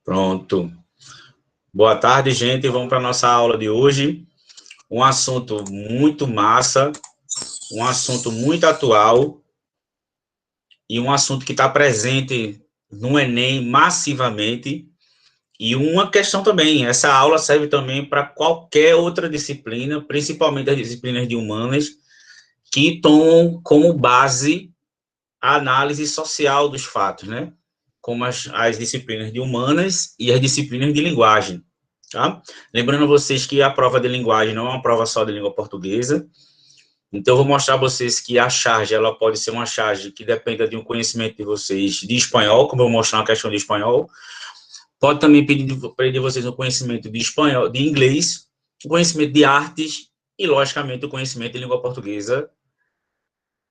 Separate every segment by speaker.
Speaker 1: Pronto. Boa tarde, gente. Vamos para a nossa aula de hoje. Um assunto muito massa, um assunto muito atual e um assunto que está presente no Enem massivamente. E uma questão também, essa aula serve também para qualquer outra disciplina, principalmente as disciplinas de humanas, que tomam como base a análise social dos fatos, né? Como as disciplinas de humanas e as disciplinas de linguagem, tá? Lembrando a vocês que a prova de linguagem não é uma prova só de língua portuguesa, então eu vou mostrar a vocês que a charge, ela pode ser uma charge que dependa de um conhecimento de vocês de espanhol, como eu vou mostrar uma questão de espanhol, pode também pedir de vocês um conhecimento de espanhol, de inglês, um conhecimento de artes e, logicamente, o conhecimento de língua portuguesa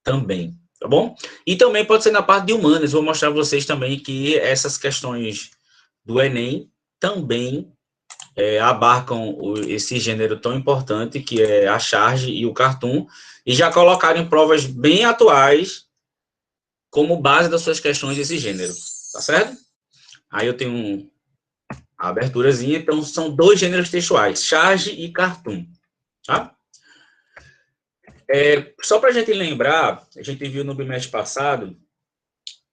Speaker 1: também, tá bom? E também pode ser na parte de humanas, vou mostrar a vocês também que essas questões do Enem também abarcam esse gênero tão importante que é a charge e o cartoon, e já colocaram em provas bem atuais como base das suas questões desse gênero, tá certo? Aí eu tenho a aberturazinha, então são dois gêneros textuais, charge e cartoon, tá? Só para a gente lembrar, a gente viu no bimestre passado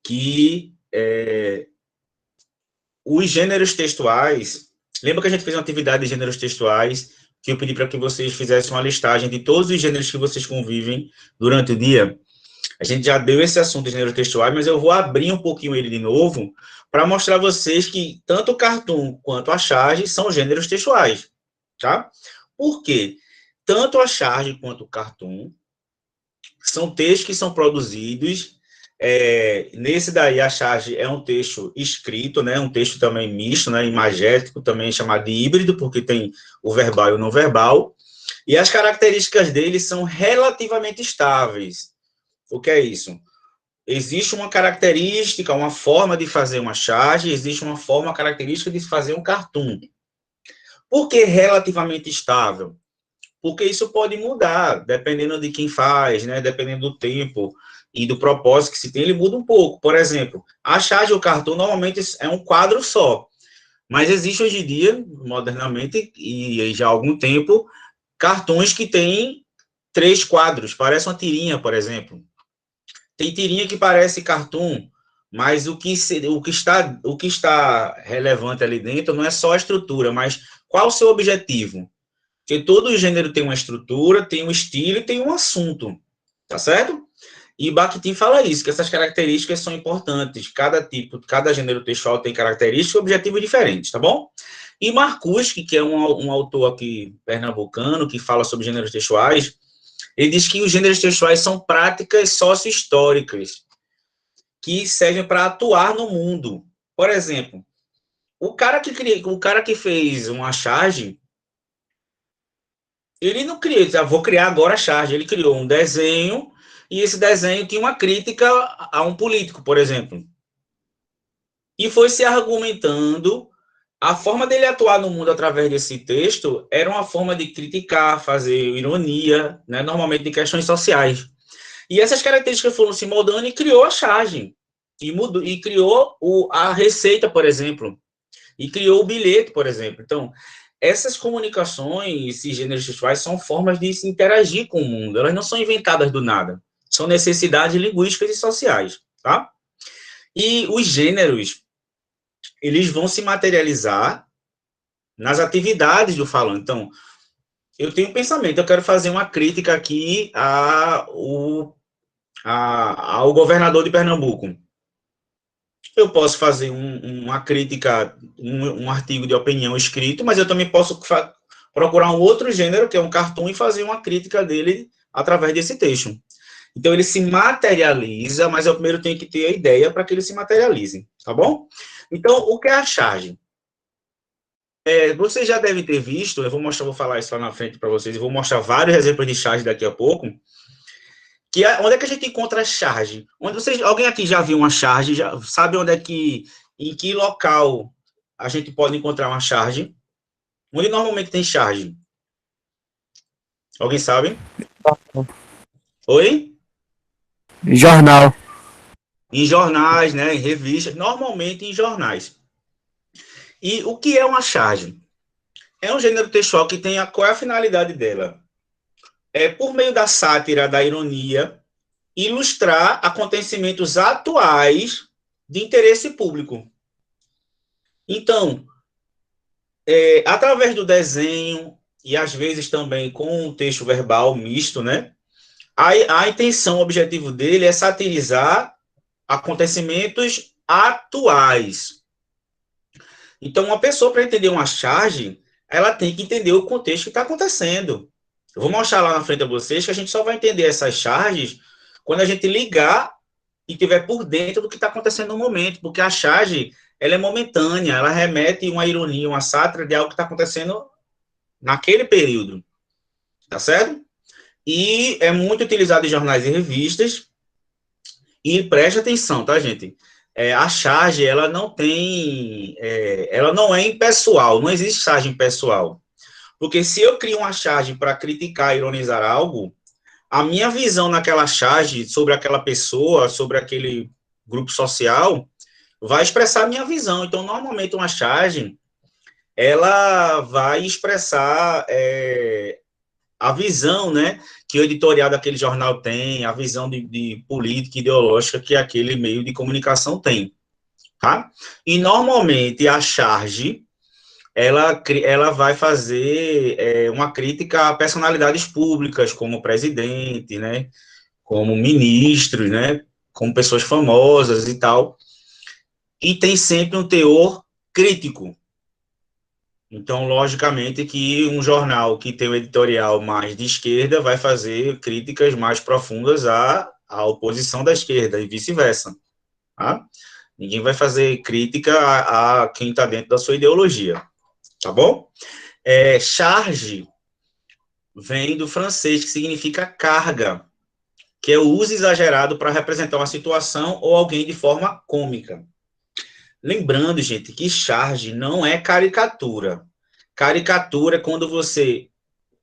Speaker 1: que os gêneros textuais, lembra que a gente fez uma atividade de gêneros textuais, que eu pedi para que vocês fizessem uma listagem de todos os gêneros que vocês convivem durante o dia? A gente já deu esse assunto de gêneros textuais, mas eu vou abrir um pouquinho ele de novo, para mostrar a vocês que tanto o cartoon quanto a charge são gêneros textuais, tá? Por quê? Tanto a charge quanto o cartoon são textos que são produzidos. Nesse daí, a charge é um texto escrito, né? Um texto também misto, né? Imagético, também chamado de híbrido, porque tem o verbal e o não verbal. E as características dele são relativamente estáveis. O que é isso? Existe uma característica, uma forma de fazer uma charge, existe uma forma característica de fazer um cartoon. Por que relativamente estável? Porque isso pode mudar, dependendo de quem faz, né? Dependendo do tempo e do propósito que se tem, ele muda um pouco. Por exemplo, a charge ou cartoon normalmente é um quadro só, mas existe hoje em dia, modernamente, e já há algum tempo, cartões que têm 3 quadros, parece uma tirinha, por exemplo. Tem tirinha que parece cartoon, mas o que está relevante ali dentro não é só a estrutura, mas qual o seu objetivo? Porque todo gênero tem uma estrutura, tem um estilo e tem um assunto, tá certo? E Bakhtin fala isso, que essas características são importantes. Cada gênero textual tem características e objetivos diferentes, tá bom? E Marcuski, que é um autor aqui pernambucano, que fala sobre gêneros textuais, ele diz que os gêneros textuais são práticas sócio-históricas que servem para atuar no mundo. Por exemplo, o cara que fez uma charge, ele não criou, vou criar agora a charge, ele criou um desenho, e esse desenho tinha uma crítica a um político, por exemplo. E foi se argumentando, a forma dele atuar no mundo através desse texto era uma forma de criticar, fazer ironia, né, normalmente de questões sociais. E essas características foram se moldando e criou a charge. E criou a receita, por exemplo. E criou o bilhete, por exemplo. Então, essas comunicações, esses gêneros textuais, são formas de se interagir com o mundo. Elas não são inventadas do nada. São necessidades linguísticas e sociais, tá? E os gêneros, eles vão se materializar nas atividades do falante. Então, eu tenho um pensamento, eu quero fazer uma crítica aqui ao governador de Pernambuco. Eu posso fazer uma crítica, um artigo de opinião escrito, mas eu também posso procurar um outro gênero, que é um cartoon, e fazer uma crítica dele através desse texto. Então, ele se materializa, mas eu primeiro tenho que ter a ideia para que ele se materialize, tá bom? Então, o que é a charge? Vocês já devem ter visto, vou falar isso lá na frente para vocês, vou mostrar vários exemplos de charge daqui a pouco, onde é que a gente encontra a charge? Alguém aqui já viu uma charge? Já sabe em que local a gente pode encontrar uma charge? Onde normalmente tem charge? Alguém sabe? Oi?
Speaker 2: Jornal.
Speaker 1: Em jornais, né? Em revistas, normalmente em jornais. E o que é uma charge? É um gênero textual que tem qual é a finalidade dela? É, por meio da sátira, da ironia, ilustrar acontecimentos atuais de interesse público. Então, através do desenho e às vezes também com um texto verbal misto, né? A intenção, o objetivo dele é satirizar acontecimentos atuais. Então, uma pessoa, para entender uma charge, ela tem que entender o contexto que está acontecendo. Eu vou mostrar lá na frente a vocês que a gente só vai entender essas charges quando a gente ligar e estiver por dentro do que está acontecendo no momento, porque a charge, ela é momentânea, ela remete uma ironia, uma sátira de algo que está acontecendo naquele período, tá certo? E é muito utilizado em jornais e revistas, e preste atenção, tá, gente? A charge, ela não tem, ela não é impessoal, não existe charge impessoal. Porque se eu crio uma charge para criticar, ironizar algo, a minha visão naquela charge sobre aquela pessoa, sobre aquele grupo social, vai expressar a minha visão. Então, normalmente, uma charge, ela vai expressar a visão, né, que o editorial daquele jornal tem, a visão de política ideológica que aquele meio de comunicação tem, tá? E, normalmente, a charge, ela vai fazer uma crítica a personalidades públicas, como o presidente, né, como ministros, né, como pessoas famosas e tal, e tem sempre um teor crítico. Então, logicamente que um jornal que tem um editorial mais de esquerda vai fazer críticas mais profundas à oposição da esquerda e vice-versa, tá? Ninguém vai fazer crítica a quem está dentro da sua ideologia, tá bom? Charge vem do francês, que significa carga, que é o uso exagerado para representar uma situação ou alguém de forma cômica. Lembrando, gente, que charge não é caricatura. Caricatura é quando você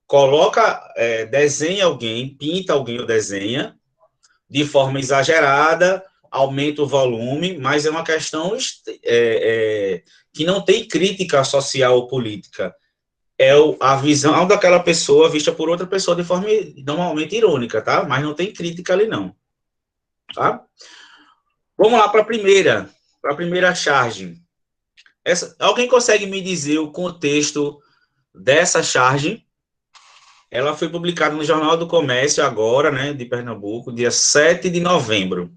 Speaker 1: coloca, desenha alguém, pinta alguém ou desenha, de forma exagerada, aumenta o volume, mas é uma questão que não tem crítica social ou política. A visão daquela pessoa vista por outra pessoa de forma normalmente irônica, tá? Mas não tem crítica ali, não. Tá? Vamos lá para a primeira charge. Alguém consegue me dizer o contexto dessa charge? Ela foi publicada no Jornal do Comércio agora, né, de Pernambuco, dia 7 de novembro.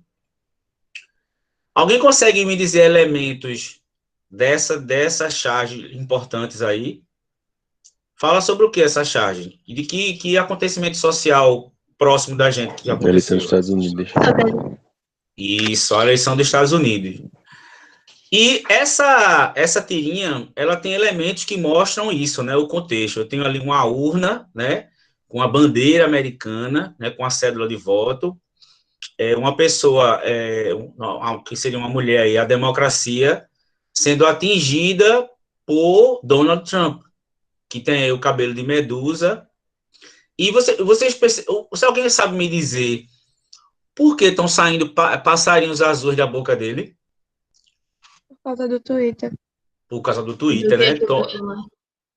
Speaker 1: Alguém consegue me dizer elementos dessa charge importantes aí? Fala sobre o que essa charge? E de que acontecimento social próximo da gente que aconteceu?
Speaker 2: Eleição dos Estados Unidos.
Speaker 1: Isso, a eleição dos Estados Unidos. E essa tirinha, ela tem elementos que mostram isso, né, o contexto. Eu tenho ali uma urna, né, com a bandeira americana, né, com a cédula de voto, uma pessoa, que seria uma mulher aí, a democracia, sendo atingida por Donald Trump, que tem o cabelo de medusa. E se alguém sabe me dizer por que estão saindo passarinhos azuis da boca dele?
Speaker 3: Por causa do Twitter.
Speaker 1: Por causa do Twitter, né?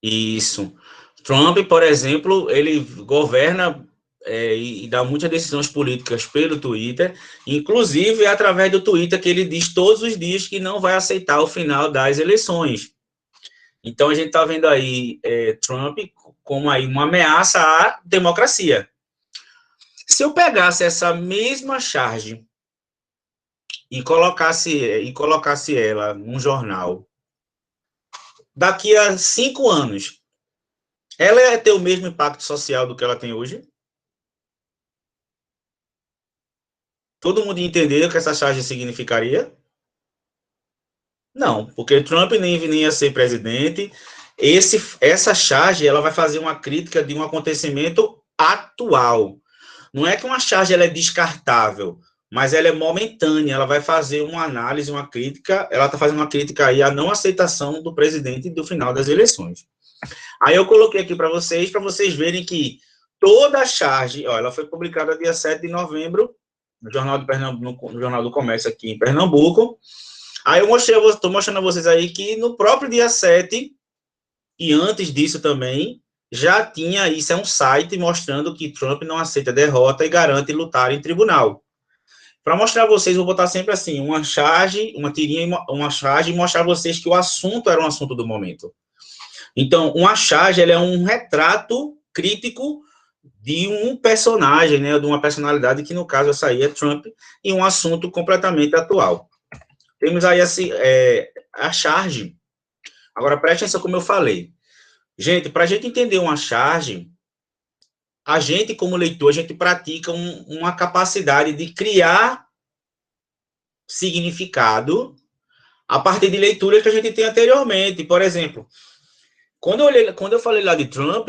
Speaker 1: Isso. Trump, por exemplo, ele governa e dá muitas decisões políticas pelo Twitter, inclusive é através do Twitter que ele diz todos os dias que não vai aceitar o final das eleições. Então, a gente está vendo aí Trump como aí uma ameaça à democracia. Se eu pegasse essa mesma charge e colocasse ela num jornal, daqui a 5 anos, ela ia ter o mesmo impacto social do que ela tem hoje? Todo mundo entendeu o que essa charge significaria? Não, porque Trump nem ia ser presidente. Essa charge, ela vai fazer uma crítica de um acontecimento atual. Não é que uma charge ela é descartável, mas ela é momentânea, ela vai fazer uma análise, uma crítica, ela está fazendo uma crítica aí à não aceitação do presidente do final das eleições. Aí eu coloquei aqui para vocês verem que toda a charge, ela foi publicada dia 7 de novembro, no Jornal do Comércio aqui em Pernambuco. Aí eu estou mostrando a vocês aí que no próprio dia 7, e antes disso também, já tinha, isso é um site mostrando que Trump não aceita derrota e garante lutar em tribunal. Para mostrar a vocês, vou botar sempre assim, uma charge, uma tirinha, uma charge, e mostrar a vocês que o assunto era um assunto do momento. Então, uma charge, ela é um retrato crítico de um personagem, né, de uma personalidade que, no caso, essa aí é Trump, e um assunto completamente atual. Temos aí a charge. Agora, preste atenção como eu falei. Gente, para a gente entender uma charge, a gente, como leitor, a gente pratica uma capacidade de criar significado a partir de leituras que a gente tem anteriormente. Por exemplo, quando eu falei lá de Trump,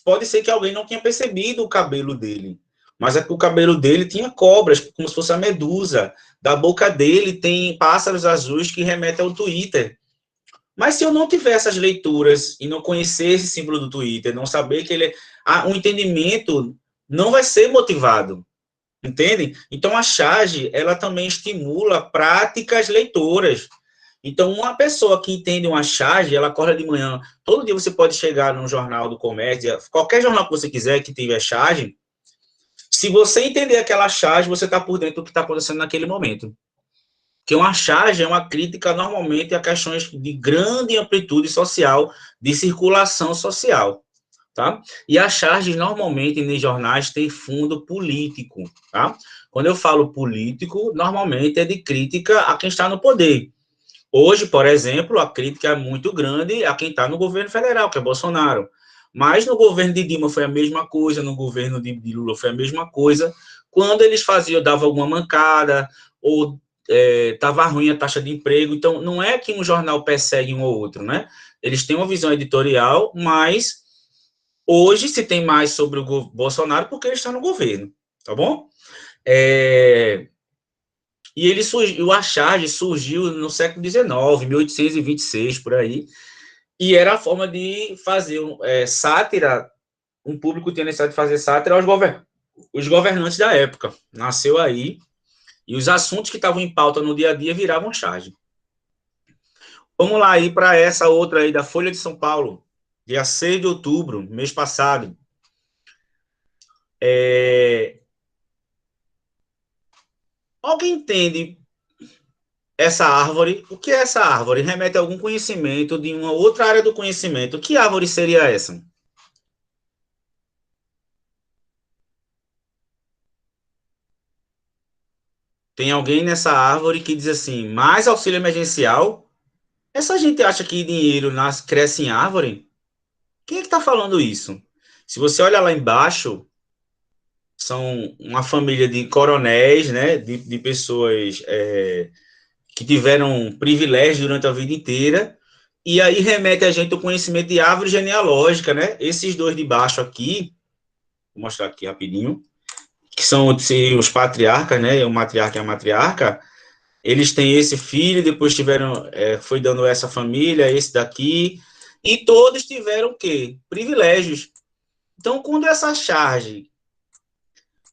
Speaker 1: pode ser que alguém não tenha percebido o cabelo dele. Mas é que o cabelo dele tinha cobras, como se fosse a medusa. Da boca dele tem pássaros azuis que remetem ao Twitter. Mas se eu não tiver essas leituras e não conhecer esse símbolo do Twitter, não saber que ele o entendimento não vai ser motivado. Entendem? Então, a charge, ela também estimula práticas leitoras. Então, uma pessoa que entende uma charge, ela acorda de manhã, todo dia você pode chegar num jornal do comércio, qualquer jornal que você quiser que tiver charge, se você entender aquela charge, você está por dentro do que está acontecendo naquele momento. Porque uma charge é uma crítica, normalmente, a questões de grande amplitude social, de circulação social. Tá? E as charges, normalmente, nos jornais, têm fundo político, tá? Quando eu falo político, normalmente é de crítica a quem está no poder. Hoje, por exemplo, a crítica é muito grande a quem está no governo federal, que é Bolsonaro. Mas no governo de Dilma foi a mesma coisa, no governo de Lula foi a mesma coisa. Quando eles davam alguma mancada, ou estava ruim a taxa de emprego. Então, não é que um jornal persegue um ou outro, né? Eles têm uma visão editorial, mas hoje se tem mais sobre o Bolsonaro porque ele está no governo, tá bom? E o Acharge surgiu no século XIX, 1826, por aí, e era a forma de fazer sátira, um público tinha necessidade de fazer sátira aos os governantes da época. Nasceu aí, e os assuntos que estavam em pauta no dia a dia viravam charge. Vamos lá aí para essa outra aí da Folha de São Paulo, dia 6 de outubro, mês passado. Alguém entende essa árvore? O que é essa árvore? Remete a algum conhecimento de uma outra área do conhecimento. Que árvore seria essa? Tem alguém nessa árvore que diz assim, mais auxílio emergencial? Essa gente acha que dinheiro cresce em árvore? Quem é que está falando isso? Se você olhar lá embaixo, são uma família de coronéis, né, de pessoas que tiveram privilégio durante a vida inteira, e aí remete a gente o conhecimento de árvore genealógica, né? Esses dois de baixo aqui, vou mostrar aqui rapidinho, que são os patriarcas, né? O matriarca e a matriarca, eles têm esse filho, depois foi dando essa família, esse daqui, e todos tiveram o quê? Privilégios. Então, quando essa charge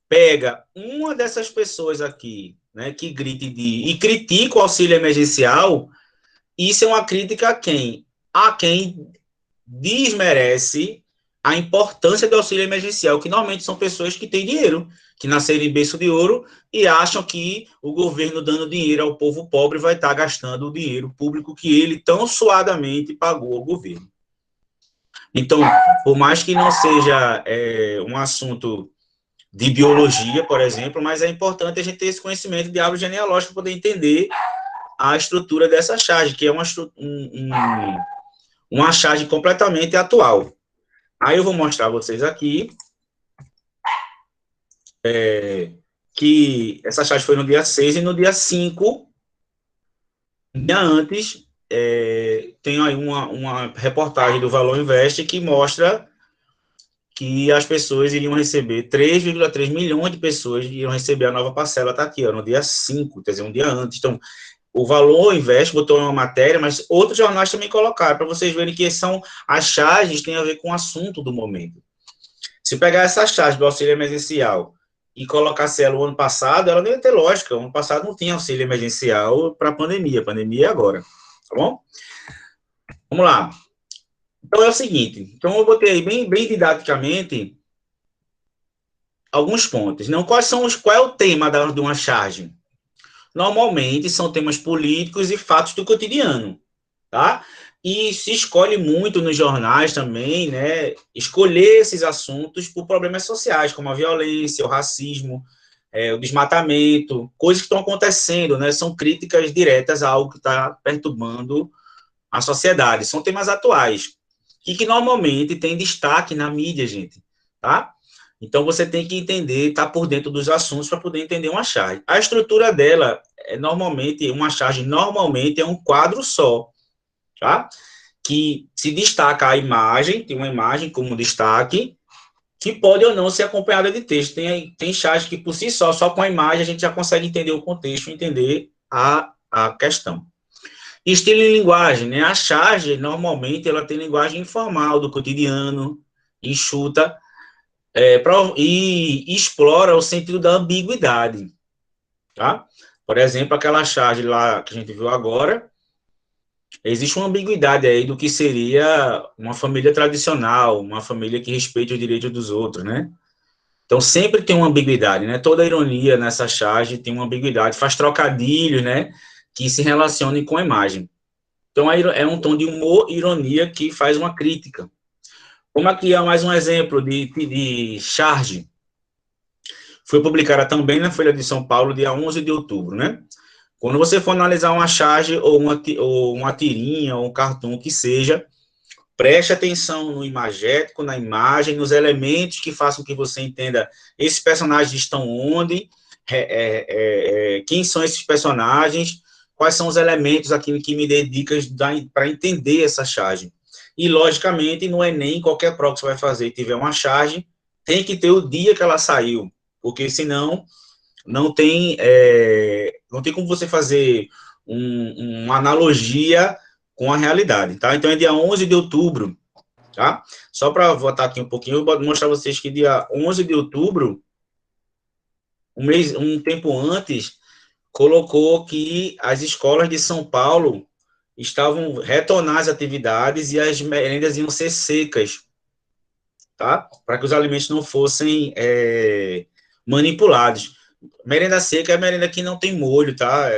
Speaker 1: pega uma dessas pessoas aqui, né, que grita e critica o auxílio emergencial, isso é uma crítica a quem? A quem desmerece a importância do auxílio emergencial, que normalmente são pessoas que têm dinheiro, que nasceram em berço de ouro e acham que o governo dando dinheiro ao povo pobre vai estar gastando o dinheiro público que ele tão suadamente pagou ao governo. Então, por mais que não seja um assunto de biologia, por exemplo, mas é importante a gente ter esse conhecimento de árvore genealógica para poder entender a estrutura dessa charge, que é uma charge completamente atual. Aí eu vou mostrar a vocês aqui que essa charge foi no dia 6 e no dia 5, um dia antes, tem aí uma reportagem do Valor Invest que mostra que as pessoas iriam receber, 3,3 milhões de pessoas iriam receber a nova parcela, está aqui, ó, no dia 5, quer dizer, um dia antes. Então, o Valor Invest botou uma matéria, mas outros jornais também colocaram, para vocês verem que as charges têm a ver com o assunto do momento. Se pegar essa charge do auxílio emergencial e colocasse ela o ano passado, ela não ia ter lógica. O ano passado não tinha auxílio emergencial para a pandemia é agora, tá bom? Vamos lá. Então é o seguinte, então eu botei aí bem didaticamente alguns pontos. Não, qual é o tema de uma charge? Normalmente são temas políticos e fatos do cotidiano, tá? E se escolhe muito nos jornais também, né, escolher esses assuntos por problemas sociais, como a violência, o racismo, o desmatamento, coisas que estão acontecendo, né, são críticas diretas a algo que está perturbando a sociedade, são temas atuais, e que normalmente tem destaque na mídia, gente, tá? Então, você tem que entender, estar por dentro dos assuntos para poder entender uma charge. A estrutura dela, uma charge normalmente é um quadro só, tá? Que se destaca a imagem, tem uma imagem como destaque, que pode ou não ser acompanhada de texto. Tem charge que, por si só com a imagem, a gente já consegue entender o contexto, entender a questão. Estilo e linguagem, né? A charge, normalmente, ela tem linguagem informal, do cotidiano, enxuta, e explora o sentido da ambiguidade, tá? Por exemplo, aquela charge lá que a gente viu agora, existe uma ambiguidade aí do que seria uma família tradicional, uma família que respeita os direitos dos outros, né? Então, sempre tem uma ambiguidade, né? Toda ironia nessa charge tem uma ambiguidade, faz trocadilhos, né? Que se relacionem com a imagem. Então, é um tom de humor, ironia, que faz uma crítica. Como aqui é mais um exemplo de charge, foi publicada também na Folha de São Paulo, dia 11 de outubro, né? Quando você for analisar uma charge ou uma tirinha ou um cartoon que seja, preste atenção no imagético, na imagem, nos elementos que façam que você entenda esses personagens estão onde, quem são esses personagens, quais são os elementos aqui que me dê dicas para entender essa charge. E, logicamente, no Enem, qualquer prova que você vai fazer e tiver uma charge, tem que ter o dia que ela saiu, porque senão não tem como você fazer uma analogia com a realidade, tá? Então, é dia 11 de outubro, tá? Só para votar aqui um pouquinho, eu vou mostrar a vocês que dia 11 de outubro, um tempo antes, colocou que as escolas de São Paulo estavam retornar as atividades e as merendas iam ser secas, tá? Para que os alimentos não fossem manipulados. Merenda seca é merenda que não tem molho, tá?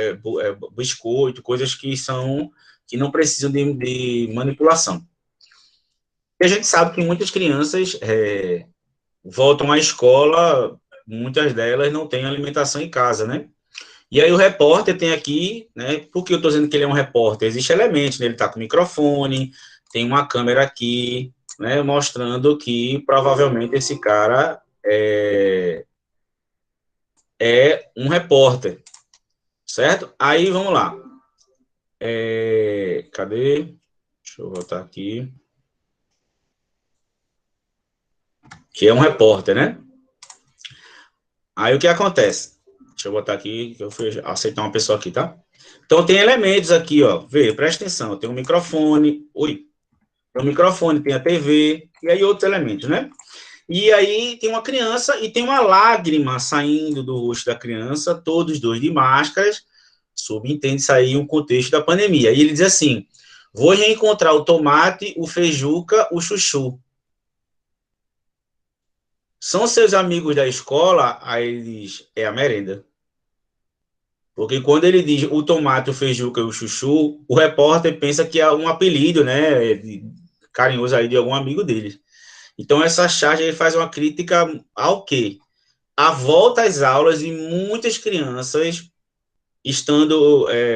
Speaker 1: Biscoito, coisas que não precisam de manipulação. E a gente sabe que muitas crianças voltam à escola, muitas delas não têm alimentação em casa, né? E aí o repórter tem aqui, né? Por que eu estou dizendo que ele é um repórter? Existem elementos, né? Ele está com microfone, tem uma câmera aqui, né? Mostrando que provavelmente esse cara é um repórter, certo? Aí vamos lá. Cadê? Deixa eu voltar aqui. Que é um repórter, né? Aí o que acontece? Deixa eu botar aqui, que eu fui aceitar uma pessoa aqui, tá? Então tem elementos aqui, ó. Vê, presta atenção. Tem um microfone. Tem um microfone, tem a TV, e aí outros elementos, né? E aí tem uma criança e tem uma lágrima saindo do rosto da criança, todos dois de máscaras, subentende-se aí um contexto da pandemia. E ele diz assim: vou reencontrar o tomate, o feijuca, o chuchu. São seus amigos da escola? Aí ele diz: é a merenda. Porque quando ele diz o tomate, o feijuca e o chuchu, o repórter pensa que é um apelido, né, carinhoso aí de algum amigo dele. Então, essa charge ele faz uma crítica ao quê? A volta às aulas e muitas crianças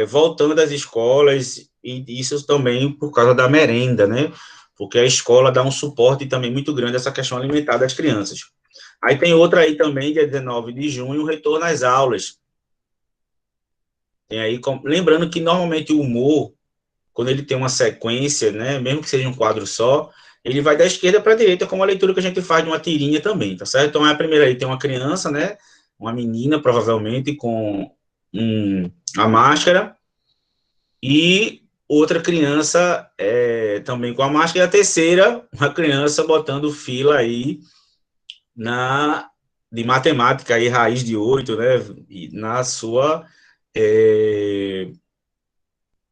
Speaker 1: voltando às escolas, e isso também por causa da merenda, né? Porque a escola dá um suporte também muito grande a essa questão alimentar das crianças. Aí tem outra aí também, dia 19 de junho, o retorno às aulas. Tem aí, lembrando que normalmente o humor, quando ele tem uma sequência, né, mesmo que seja um quadro só, ele vai da esquerda para a direita, como a leitura que a gente faz de uma tirinha também, tá certo? Então, a primeira aí tem uma criança, né, uma menina, provavelmente, com a máscara, e outra criança também com a máscara, e a terceira, uma criança botando fila aí de matemática e raiz de 8, né, na sua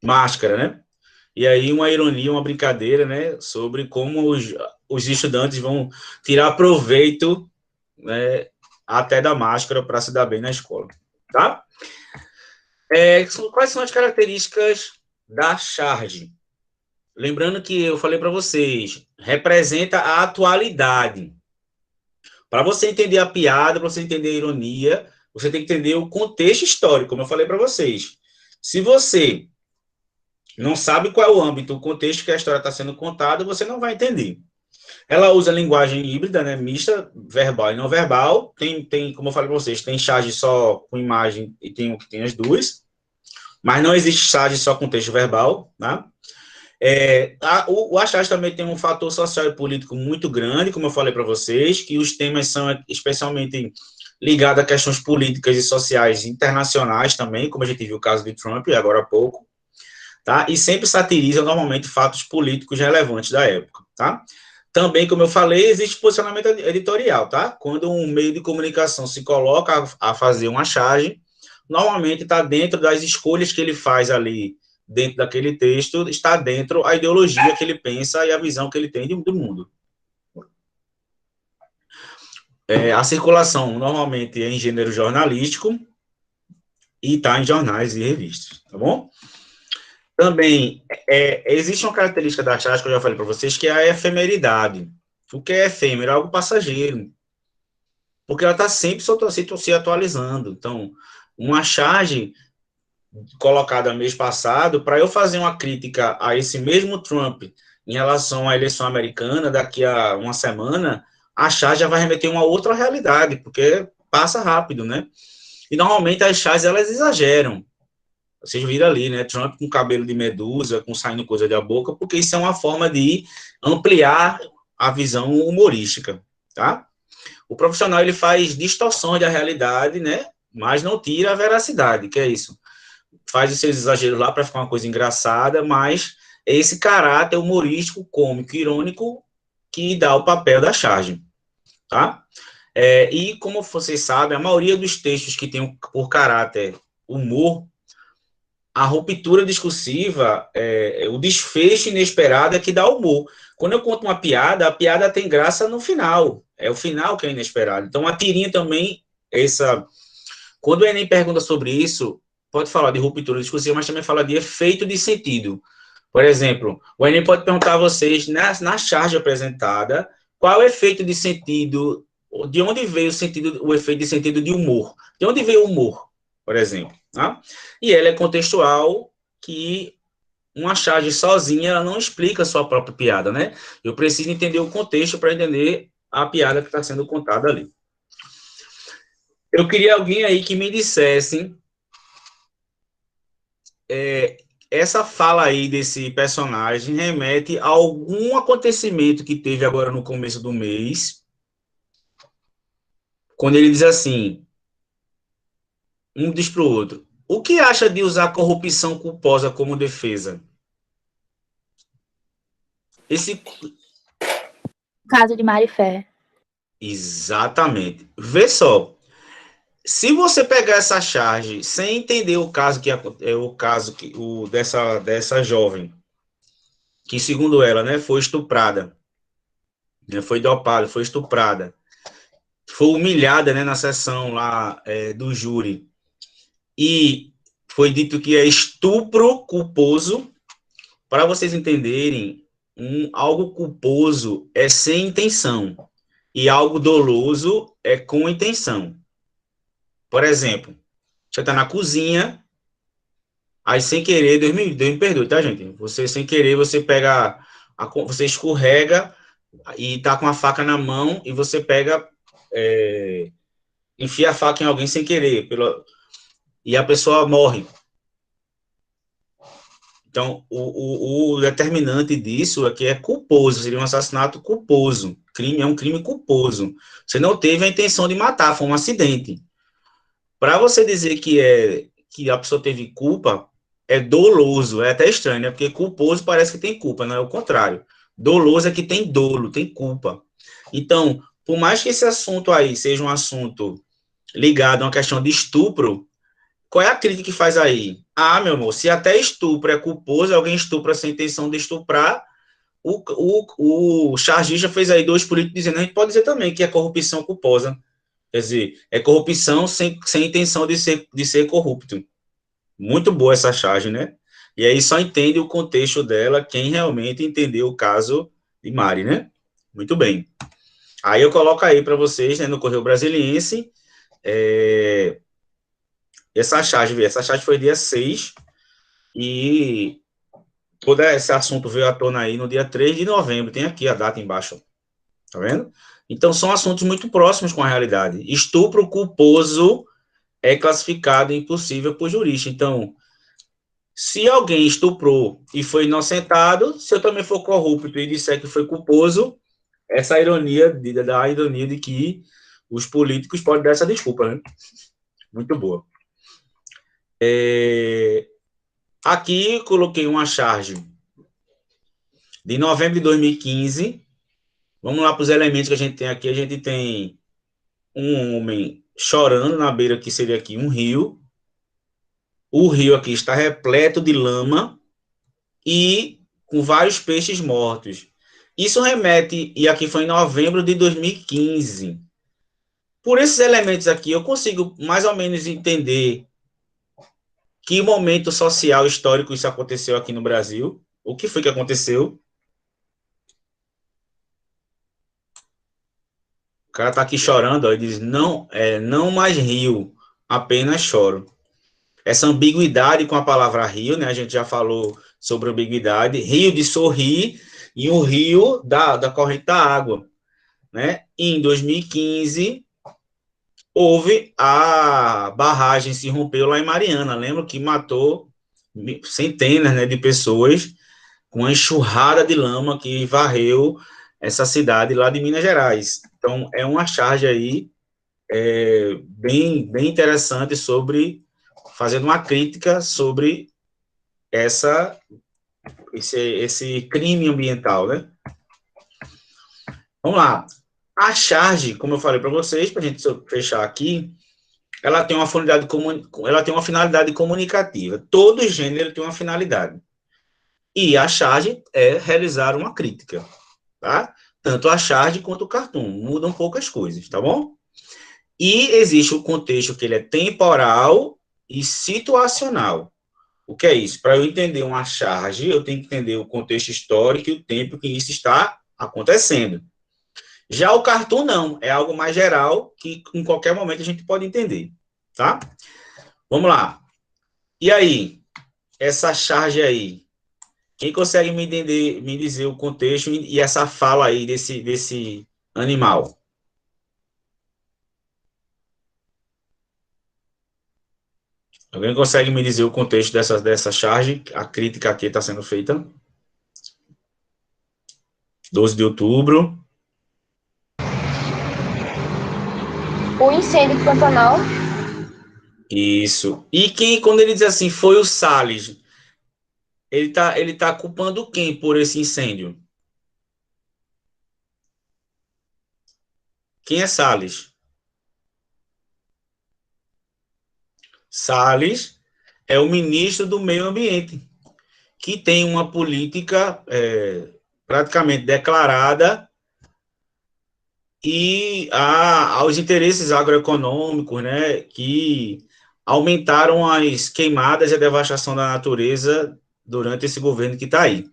Speaker 1: máscara, né? E aí uma ironia, uma brincadeira, né, sobre como os estudantes vão tirar proveito, né, até da máscara para se dar bem na escola, tá? Quais são as características da charge? Lembrando que eu falei para vocês, representa a atualidade. Para você entender a piada, para você entender a ironia, você tem que entender o contexto histórico, como eu falei para vocês. Se você não sabe qual é o âmbito, o contexto que a história está sendo contada, você não vai entender. Ela usa linguagem híbrida, né, mista, verbal e não verbal. Tem, como eu falei para vocês, tem charge só com imagem e tem o que tem as duas. Mas não existe charge só com texto verbal, né? A charge também tem um fator social e político muito grande, como eu falei para vocês, que os temas são especialmente ligados a questões políticas e sociais internacionais também, como a gente viu o caso de Trump agora há pouco, tá? E sempre satirizam normalmente fatos políticos relevantes da época, tá? Também, como eu falei, existe posicionamento editorial, tá? Quando um meio de comunicação se coloca a fazer uma charge, normalmente está dentro das escolhas que ele faz ali, dentro daquele texto, está dentro a ideologia que ele pensa e a visão que ele tem do mundo. A circulação, normalmente, é em gênero jornalístico e está em jornais e revistas, tá bom? Também, existe uma característica da charge que eu já falei para vocês, que é a efemeridade. O que é efêmero? É algo passageiro. Porque ela está sempre se atualizando. Então, uma charge colocada mês passado, para eu fazer uma crítica a esse mesmo Trump em relação à eleição americana, daqui a uma semana, a charge já vai remeter a uma outra realidade, porque passa rápido, né? E, normalmente, as charges, elas exageram. Vocês viram ali, né? Trump com cabelo de medusa, com saindo coisa da boca, porque isso é uma forma de ampliar a visão humorística, tá? O profissional, ele faz distorções da realidade, né? Mas não tira a veracidade, que é isso. Faz os seus exageros lá para ficar uma coisa engraçada, mas é esse caráter humorístico, cômico, irônico, que dá o papel da charge, tá? E como vocês sabem, a maioria dos textos que tem por caráter humor, a ruptura discursiva, o desfecho inesperado é que dá humor. Quando eu conto uma piada, a piada tem graça no final. É o final que é inesperado. Então, a tirinha também, quando o Enem pergunta sobre isso, pode falar de ruptura discursiva, mas também fala de efeito de sentido. Por exemplo, o Enem pode perguntar a vocês, na charge apresentada, qual é o efeito de sentido, de onde veio o efeito de sentido de humor? De onde veio o humor, por exemplo? Tá? E ela é contextual, que uma charge sozinha ela não explica a sua própria piada, né? Eu preciso entender o contexto para entender a piada que está sendo contada ali. Eu queria alguém aí que me dissesse essa fala aí desse personagem remete a algum acontecimento que teve agora no começo do mês, quando ele diz assim, um diz para o outro, o que acha de usar corrupção culposa como defesa? Esse...
Speaker 2: Caso de Marifé.
Speaker 1: Exatamente. Vê só, se você pegar essa charge sem entender o caso dessa jovem, que segundo ela, né, foi estuprada, né, foi dopada, foi estuprada, foi humilhada, né, na sessão lá do júri, e foi dito que é estupro culposo. Para vocês entenderem, algo culposo é sem intenção, e algo doloso é com intenção. Por exemplo, você está na cozinha, aí sem querer, Deus me perdoe, tá, gente? Você sem querer, você pega, você escorrega e tá com a faca na mão e você pega, enfia a faca em alguém sem querer, e a pessoa morre. Então, o determinante disso é que é culposo, seria um assassinato culposo. É um crime culposo. Você não teve a intenção de matar, foi um acidente. Para você dizer que a pessoa teve culpa, é doloso, é até estranho, né? Porque culposo parece que tem culpa, não é o contrário. Doloso é que tem dolo, tem culpa. Então, por mais que esse assunto aí seja um assunto ligado a uma questão de estupro, qual é a crítica que faz aí? Ah, meu amor, se até estupro é culposo, alguém estupra sem intenção de estuprar, o chargista fez aí 2 políticos dizendo, a gente pode dizer também que é corrupção culposa. Quer dizer, é corrupção sem intenção de ser corrupto. Muito boa essa charge, né? E aí só entende o contexto dela quem realmente entendeu o caso de Mari, né? Muito bem. Aí eu coloco aí para vocês, né, no Correio Brasiliense, essa charge foi dia 6, e todo esse assunto veio à tona aí no dia 3 de novembro, tem aqui a data embaixo, tá vendo? Então, são assuntos muito próximos com a realidade. Estupro culposo é classificado impossível por jurista. Então, se alguém estuprou e foi inocentado, se eu também for corrupto e disser que foi culposo, essa ironia, da ironia de que os políticos podem dar essa desculpa, né? Muito boa. Aqui coloquei uma charge de novembro de 2015. Vamos lá para os elementos que a gente tem aqui. A gente tem um homem chorando na beira, que seria aqui um rio. O rio aqui está repleto de lama e com vários peixes mortos. Isso remete, e aqui foi em novembro de 2015. Por esses elementos aqui, eu consigo mais ou menos entender que momento social histórico isso aconteceu aqui no Brasil. O que foi que aconteceu? O cara tá aqui chorando, ó, ele diz, não, não mais rio, apenas choro. Essa ambiguidade com a palavra rio, né? A gente já falou sobre ambiguidade. Rio de sorrir e o rio da corrente da água, né? E em 2015, houve a barragem, se rompeu lá em Mariana. Lembra que matou centenas, né, de pessoas com uma enxurrada de lama que varreu essa cidade lá de Minas Gerais. Então, é uma charge aí bem interessante sobre, fazendo uma crítica sobre esse crime ambiental, né? Vamos lá. A charge, como eu falei para vocês, para a gente fechar aqui, ela tem uma finalidade comunicativa. Todo gênero tem uma finalidade. E a charge é realizar uma crítica, tá? Tanto a charge quanto o cartoon. Mudam poucas coisas, tá bom? E existe o contexto que ele é temporal e situacional. O que é isso? Para eu entender uma charge, eu tenho que entender o contexto histórico e o tempo que isso está acontecendo. Já o cartoon não, é algo mais geral que em qualquer momento a gente pode entender, tá? Vamos lá. E aí, essa charge aí, quem consegue me dizer o contexto e essa fala aí desse animal? Alguém consegue me dizer o contexto dessa charge? A crítica aqui está sendo feita. 12 de outubro.
Speaker 3: O incêndio do Pantanal.
Speaker 1: Isso. E quando ele diz assim, foi o Salles, ele tá culpando quem por esse incêndio? Quem é Salles? Salles é o ministro do Meio Ambiente, que tem uma política praticamente declarada e aos interesses agroeconômicos, né, que aumentaram as queimadas e a devastação da natureza durante esse governo que está aí.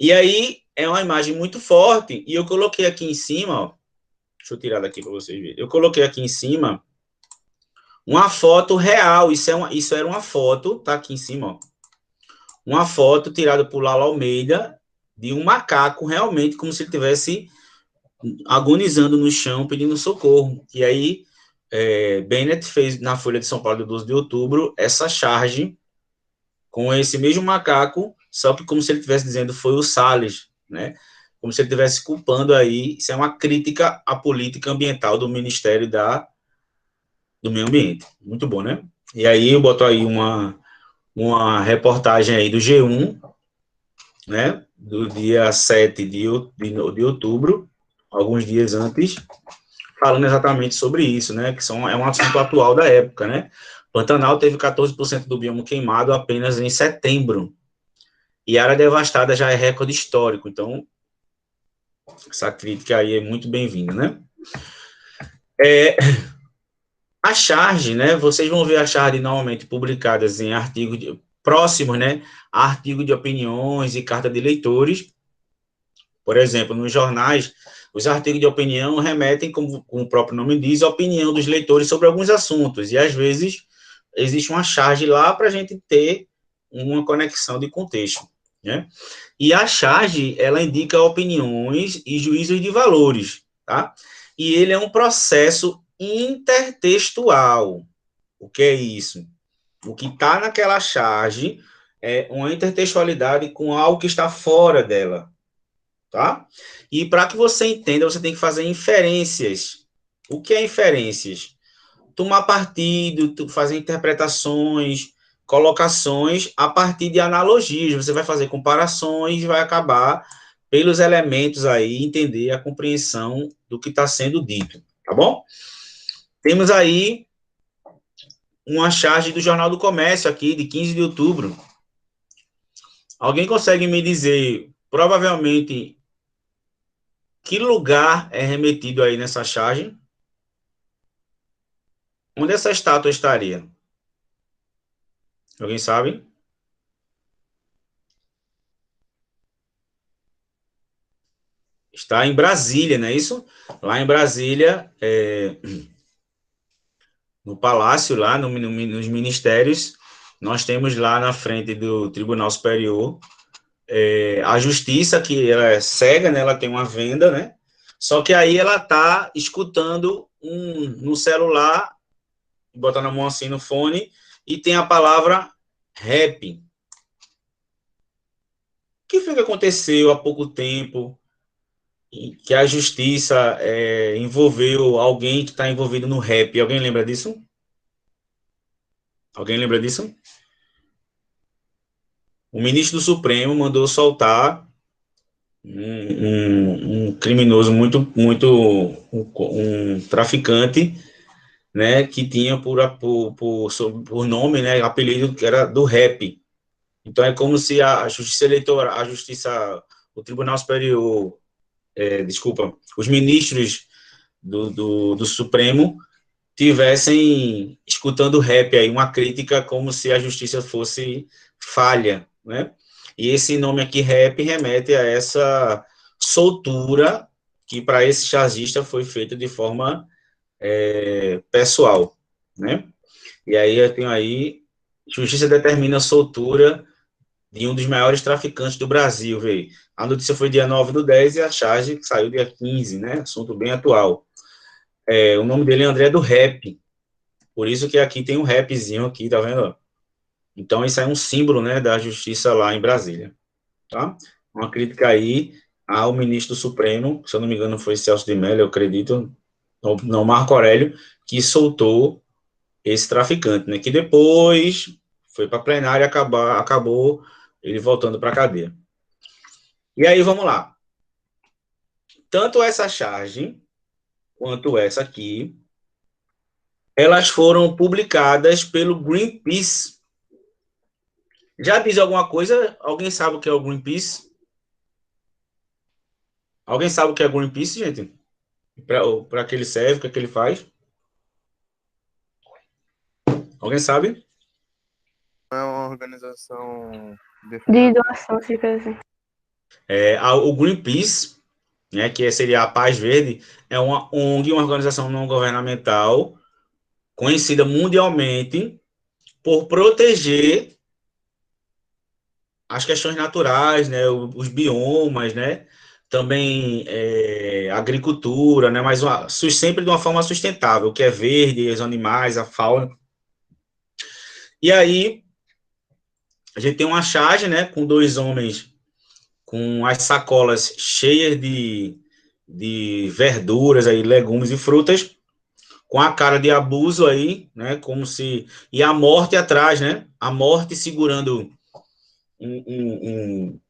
Speaker 1: E aí é uma imagem muito forte, e eu coloquei aqui em cima, ó, deixa eu tirar daqui para vocês verem, eu coloquei aqui em cima uma foto real, isso era uma foto, tá aqui em cima, ó, uma foto tirada por Lala Almeida de um macaco, realmente como se ele tivesse agonizando no chão, pedindo socorro. E aí, Bennett fez na Folha de São Paulo, do 12 de outubro, essa charge com esse mesmo macaco, só que como se ele estivesse dizendo foi o Salles, né? Como se ele estivesse culpando aí, isso é uma crítica à política ambiental do Ministério do Meio Ambiente. Muito bom, né? E aí eu boto aí uma reportagem aí do G1, né? Do dia 7 de outubro, alguns dias antes, falando exatamente sobre isso, né, que é um assunto atual da época, né. Pantanal teve 14% do bioma queimado apenas em setembro, e a área devastada já é recorde histórico, então, essa crítica aí é muito bem-vinda, né. A charge, né, vocês vão ver a charge normalmente publicadas em artigos próximos, né, a artigo de opiniões e carta de leitores. Por exemplo, nos jornais, os artigos de opinião remetem, como o próprio nome diz, a opinião dos leitores sobre alguns assuntos, e às vezes existe uma charge lá para a gente ter uma conexão de contexto, né? E a charge, ela indica opiniões e juízos de valores, tá? E ele é um processo intertextual. O que é isso? O que está naquela charge é uma intertextualidade com algo que está fora dela, tá? E para que você entenda, você tem que fazer inferências. O que é inferências? Tomar partido, fazer interpretações, colocações a partir de analogias. Você vai fazer comparações e vai acabar, pelos elementos aí, entender a compreensão do que está sendo dito, tá bom? Temos aí uma charge do Jornal do Comércio aqui, de 15 de outubro. Alguém consegue me dizer, provavelmente, que lugar é remetido aí nessa charge? Onde essa estátua estaria? Alguém sabe? Está em Brasília, não é isso? Lá em Brasília, no palácio, lá nos ministérios, nós temos lá na frente do Tribunal Superior a justiça, que ela é cega, né? Ela tem uma venda, né? Só que aí ela está escutando no celular, botando a mão assim no fone, e tem a palavra rap. O que foi que aconteceu há pouco tempo que a justiça envolveu alguém que está envolvido no rap? Alguém lembra disso? Alguém lembra disso? O ministro do Supremo mandou soltar um criminoso um traficante, né, que tinha por nome, né, apelido que era do rap. Então é como se a justiça eleitoral, o Tribunal Superior, os ministros do Supremo tivessem escutando rap aí, uma crítica como se a justiça fosse falha, né? E esse nome aqui, rap, remete a essa soltura que para esse chargista foi feita de forma pessoal, né? E aí eu tenho aí, justiça determina a soltura de um dos maiores traficantes do Brasil, veio. A notícia foi dia 9/10 e a charge saiu dia 15, né? Assunto bem atual. O nome dele é André do Rap, por isso que aqui tem um rapzinho aqui, tá vendo? Então, isso é um símbolo, né, da justiça lá em Brasília, tá? Uma crítica aí ao ministro do Supremo, se eu não me engano foi Celso de Mello, eu acredito, não, Marco Aurélio, que soltou esse traficante, né, que depois foi para plenária e acabou ele voltando para a cadeia. E aí, vamos lá. Tanto essa charge, quanto essa aqui, elas foram publicadas pelo Greenpeace. Já diz alguma coisa? Alguém sabe o que é o Greenpeace? Alguém sabe o que é o Greenpeace, gente? Para que ele serve, o que é que ele faz? Alguém sabe?
Speaker 4: É uma organização
Speaker 2: De doação, fica assim.
Speaker 1: O Greenpeace, né, que seria a Paz Verde, é uma ONG, uma organização não governamental, conhecida mundialmente por proteger as questões naturais, né, os biomas, né, também agricultura, né, mas sempre de uma forma sustentável, que é verde, os animais, a fauna. E aí, a gente tem uma charge, né, com dois homens com as sacolas cheias de verduras, aí, legumes e frutas, com a cara de abuso aí, né, como se... E a morte atrás, né, a morte segurando um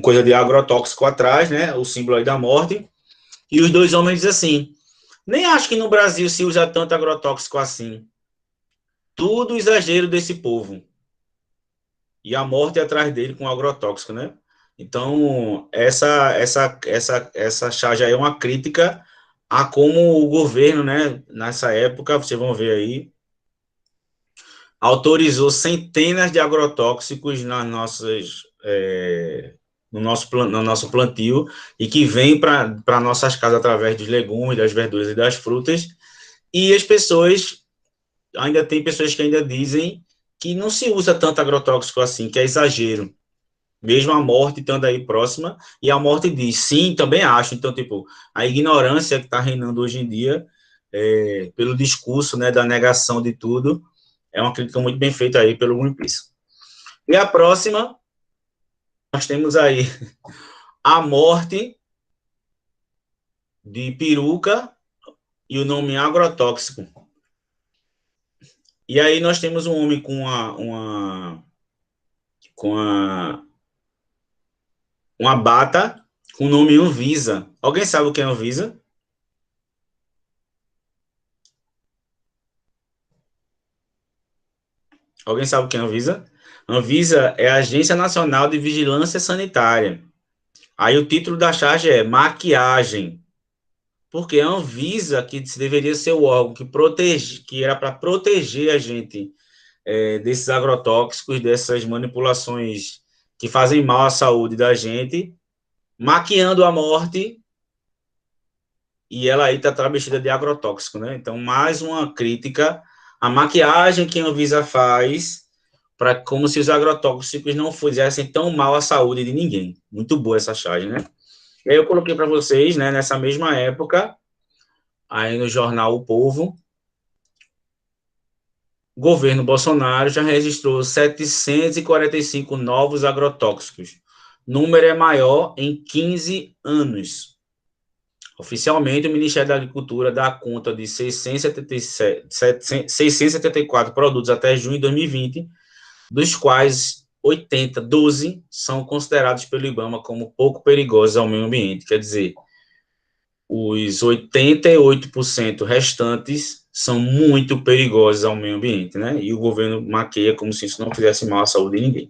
Speaker 1: coisa de agrotóxico atrás, né, o símbolo aí da morte, E os dois homens dizem assim, nem acho que no Brasil se usa tanto agrotóxico assim. Tudo exagero desse povo. E a morte atrás dele com agrotóxico, né? Então, essa charge aí é uma crítica a como o governo, né, nessa época, vocês vão ver aí, autorizou centenas de agrotóxicos nas nossas, no nosso plantio e que vem para nossas casas através dos legumes, das verduras e das frutas. E as pessoas, ainda tem pessoas que ainda dizem que não se usa tanto agrotóxico assim, que é exagero. Mesmo a morte estando aí próxima, e a morte diz, sim, também acho. Então, tipo, a ignorância que está reinando hoje em dia, pelo discurso, né, da negação de tudo, é uma crítica muito bem feita aí pelo Greenpeace. E a próxima, nós temos aí a morte de peruca e o nome agrotóxico. E aí nós temos um homem com uma bata com o nome Anvisa. Alguém sabe o que é Anvisa? Alguém sabe o que é Anvisa? Anvisa é a Agência Nacional de Vigilância Sanitária. Aí o título da charge é maquiagem. Porque a Anvisa, que deveria ser o órgão que era para proteger a gente desses agrotóxicos, dessas manipulações que fazem mal à saúde da gente, maquiando a morte, e ela aí está travestida de agrotóxico, né? Então, mais uma crítica à maquiagem que a Anvisa faz, para como se os agrotóxicos não fizessem tão mal à saúde de ninguém. Muito boa essa charge, né? E aí eu coloquei para vocês, né, nessa mesma época, aí no jornal O Povo, o governo Bolsonaro já registrou 745 novos agrotóxicos. O número é maior em 15 anos. Oficialmente, o Ministério da Agricultura dá conta de 674 produtos até junho de 2020, dos quais 12 são considerados pelo IBAMA como pouco perigosos ao meio ambiente. Quer dizer, os 88% restantes são muito perigosos ao meio ambiente, né? E o governo maqueia como se isso não fizesse mal à saúde de ninguém.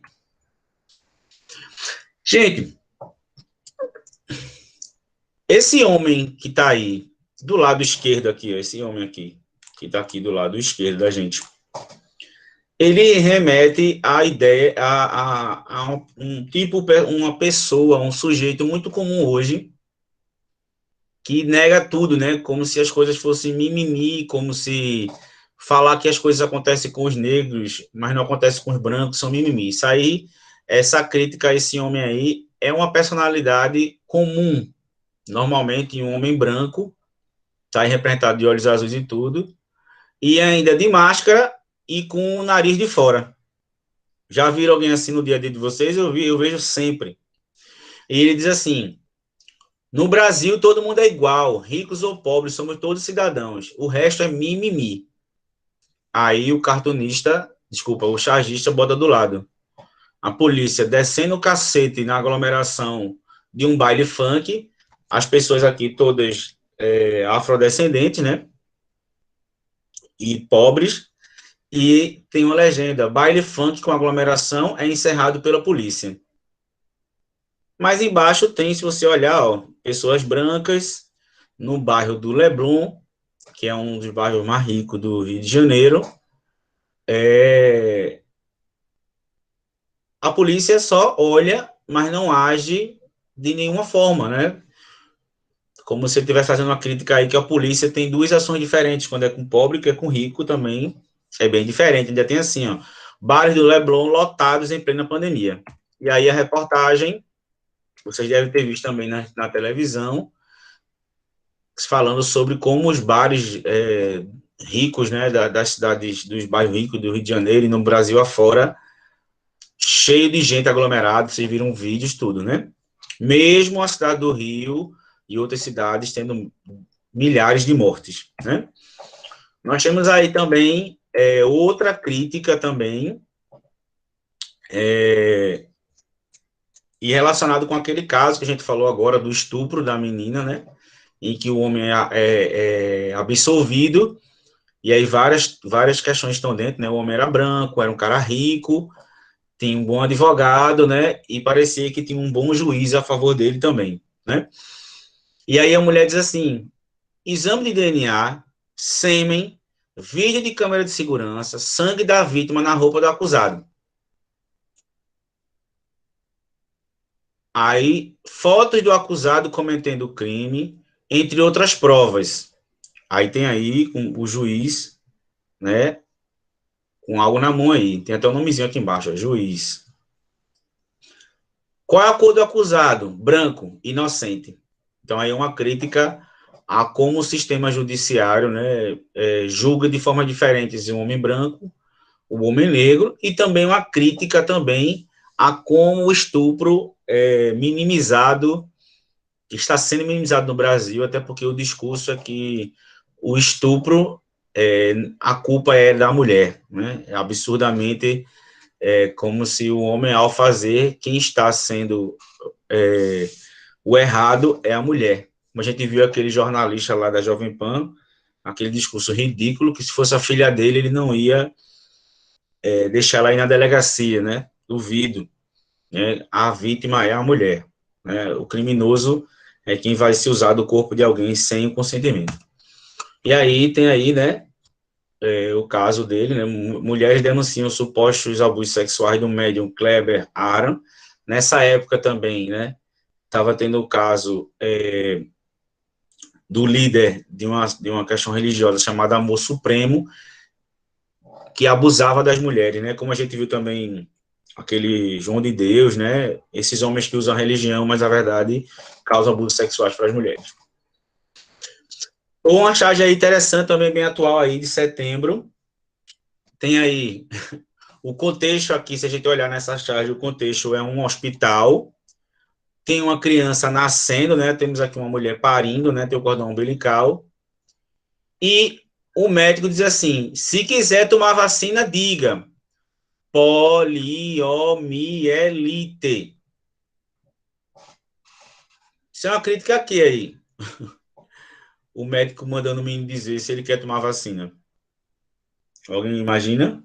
Speaker 1: Gente, esse homem que está aí, do lado esquerdo aqui, esse homem aqui, que está aqui do lado esquerdo da gente, ele remete à ideia, a um tipo, uma pessoa, um sujeito muito comum hoje, que nega tudo, né? Como se as coisas fossem mimimi, como se falar que as coisas acontecem com os negros, mas não acontecem com os brancos, são mimimi. Isso aí, essa crítica a esse homem aí, é uma personalidade comum. Normalmente, um homem branco, está representado de olhos azuis e tudo, e ainda de máscara e com o nariz de fora. Já viram alguém assim no dia a dia de vocês? Eu vejo sempre. E ele diz assim: no Brasil todo mundo é igual, ricos ou pobres, somos todos cidadãos. O resto é mimimi. Aí o cartunista, desculpa, o chargista bota do lado. A polícia descendo o cacete na aglomeração de um baile funk, as pessoas aqui todas afrodescendentes, né? E pobres, e tem uma legenda: baile funk com aglomeração é encerrado pela polícia. Mas embaixo tem, se você olhar, ó, pessoas brancas no bairro do Leblon, que é um dos bairros mais ricos do Rio de Janeiro. A polícia só olha, mas não age de nenhuma forma, né? Como se ele estivesse fazendo uma crítica aí que a polícia tem duas ações diferentes, quando é com pobre, que é com rico também, é bem diferente. Ainda tem assim, ó, bares do Leblon lotados em plena pandemia. E aí a reportagem, vocês devem ter visto também na televisão, falando sobre como os bares ricos, né, das cidades, dos bairros ricos do Rio de Janeiro e no Brasil afora, cheio de gente aglomerada, vocês viram vídeos, tudo, né? Mesmo a cidade do Rio e outras cidades tendo milhares de mortes, né? Nós temos aí também outra crítica também, e relacionado com aquele caso que a gente falou agora do estupro da menina, né? em que o homem é absolvido, e aí várias questões estão dentro, né? O homem era branco, era um cara rico, tinha um bom advogado, né? E parecia que tinha um bom juiz a favor dele também, né? E aí a mulher diz assim: exame de DNA, sêmen, vídeo de câmera de segurança, sangue da vítima na roupa do acusado. Aí, fotos do acusado cometendo o crime, entre outras provas. Aí tem aí o juiz, né, com algo na mão aí. Tem até o nomezinho aqui embaixo, ó, juiz. Qual é a cor do acusado? Branco, inocente. Então aí é uma crítica a como o sistema judiciário, né, julga de forma diferente o homem branco, o homem negro, e também uma crítica também a como o estupro é minimizado, está sendo minimizado no Brasil, até porque o discurso é que o estupro, a culpa é da mulher, né? É absurdamente como se o homem, ao fazer, quem está sendo o errado é a mulher. Como a gente viu aquele jornalista lá da Jovem Pan, aquele discurso ridículo, que se fosse a filha dele, ele não ia deixar ela ir na delegacia, né? Duvido. Né? A vítima é a mulher. Né? O criminoso é quem vai se usar do corpo de alguém sem o consentimento. E aí tem aí, né, o caso dele, né, mulheres denunciam supostos abusos sexuais do médium Kleber Aram. Nessa época também, né, estava tendo o caso do líder de uma questão religiosa chamada Amor Supremo, que abusava das mulheres, né, como a gente viu também aquele João de Deus, né, esses homens que usam a religião, mas na verdade causam abusos sexuais para as mulheres. Uma charge aí interessante também, bem atual aí, de setembro, tem aí o contexto aqui, se a gente olhar nessa charge, o contexto é um hospital, tem uma criança nascendo, né, temos aqui uma mulher parindo, né, tem o cordão umbilical, e o médico diz assim: se quiser tomar vacina, diga poliomielite. Isso é uma crítica aqui aí. O médico mandando o menino dizer se ele quer tomar vacina. Alguém imagina?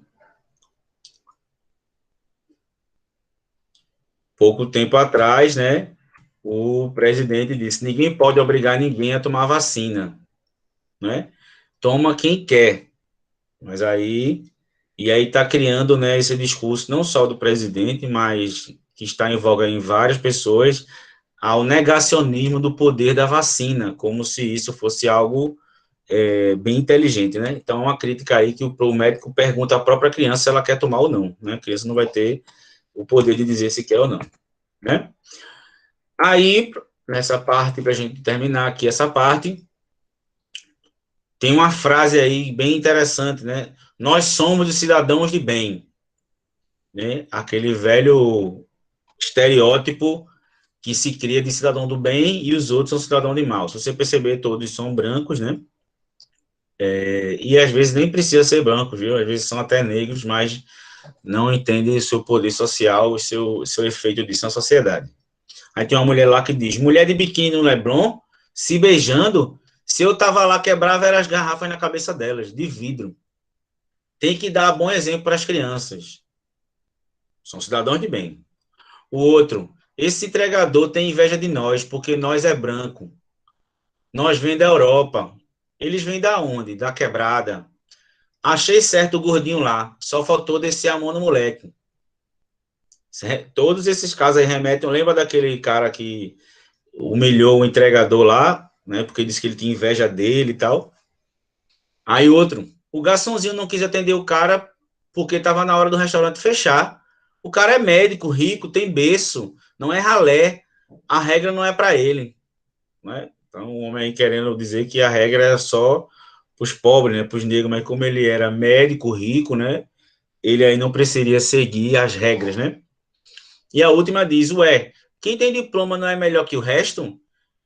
Speaker 1: Pouco tempo atrás, né, o presidente disse: ninguém pode obrigar ninguém a tomar vacina, né? Toma quem quer. Mas aí, e aí está criando, né, esse discurso não só do presidente, mas que está em voga em várias pessoas, ao negacionismo do poder da vacina, como se isso fosse algo bem inteligente, né? Então, é uma crítica aí que o médico pergunta à própria criança se ela quer tomar ou não, né? A criança não vai ter o poder de dizer se quer ou não, né? Aí, nessa parte, para a gente terminar aqui essa parte, tem uma frase aí bem interessante, né? Nós somos os cidadãos de bem, né? Aquele velho estereótipo que se cria de cidadão do bem e os outros são cidadão de mal. Se você perceber, todos são brancos, né? E às vezes nem precisa ser branco, viu? Às vezes são até negros, mas não entendem o seu poder social, o seu efeito disso na sociedade. Aí tem uma mulher lá que diz: mulher de biquíni no Leblon, se beijando, se eu tava lá, quebrava eram as garrafas na cabeça delas, de vidro. Tem que dar bom exemplo para as crianças. São cidadãos de bem. O outro: esse entregador tem inveja de nós, porque nós é branco. Nós vem da Europa. Eles vêm da onde? Da quebrada. Achei certo o gordinho lá. Só faltou descer a mão no moleque. Todos esses casos aí remetem. Lembra daquele cara que humilhou o entregador lá, né? Porque disse que ele tinha inveja dele e tal. Aí outro: o garçomzinho não quis atender o cara porque estava na hora do restaurante fechar. O cara é médico, rico, tem berço, não é ralé. A regra não é para ele, né? Então, o homem aí querendo dizer que a regra era só para os pobres, né, para os negros, mas como ele era médico, rico, né, ele aí não precisaria seguir as regras, né? E a última diz: ué, quem tem diploma não é melhor que o resto?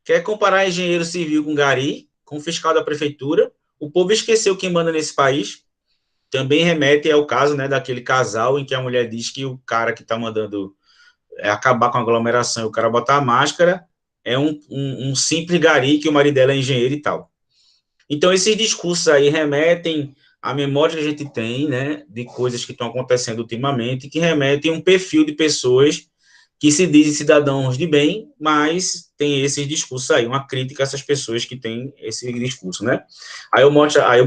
Speaker 1: Quer comparar engenheiro civil com gari, com fiscal da prefeitura? O povo esqueceu quem manda nesse país. Também remete ao caso, né, daquele casal em que a mulher diz que o cara que está mandando acabar com a aglomeração e o cara botar a máscara, é um simples gari, que o marido dela é engenheiro e tal. Então, esses discursos aí remetem à memória que a gente tem, né, de coisas que estão acontecendo ultimamente, que remetem a um perfil de pessoas que se dizem cidadãos de bem, mas tem esses discursos aí, uma crítica a essas pessoas que têm esse discurso, né? Aí eu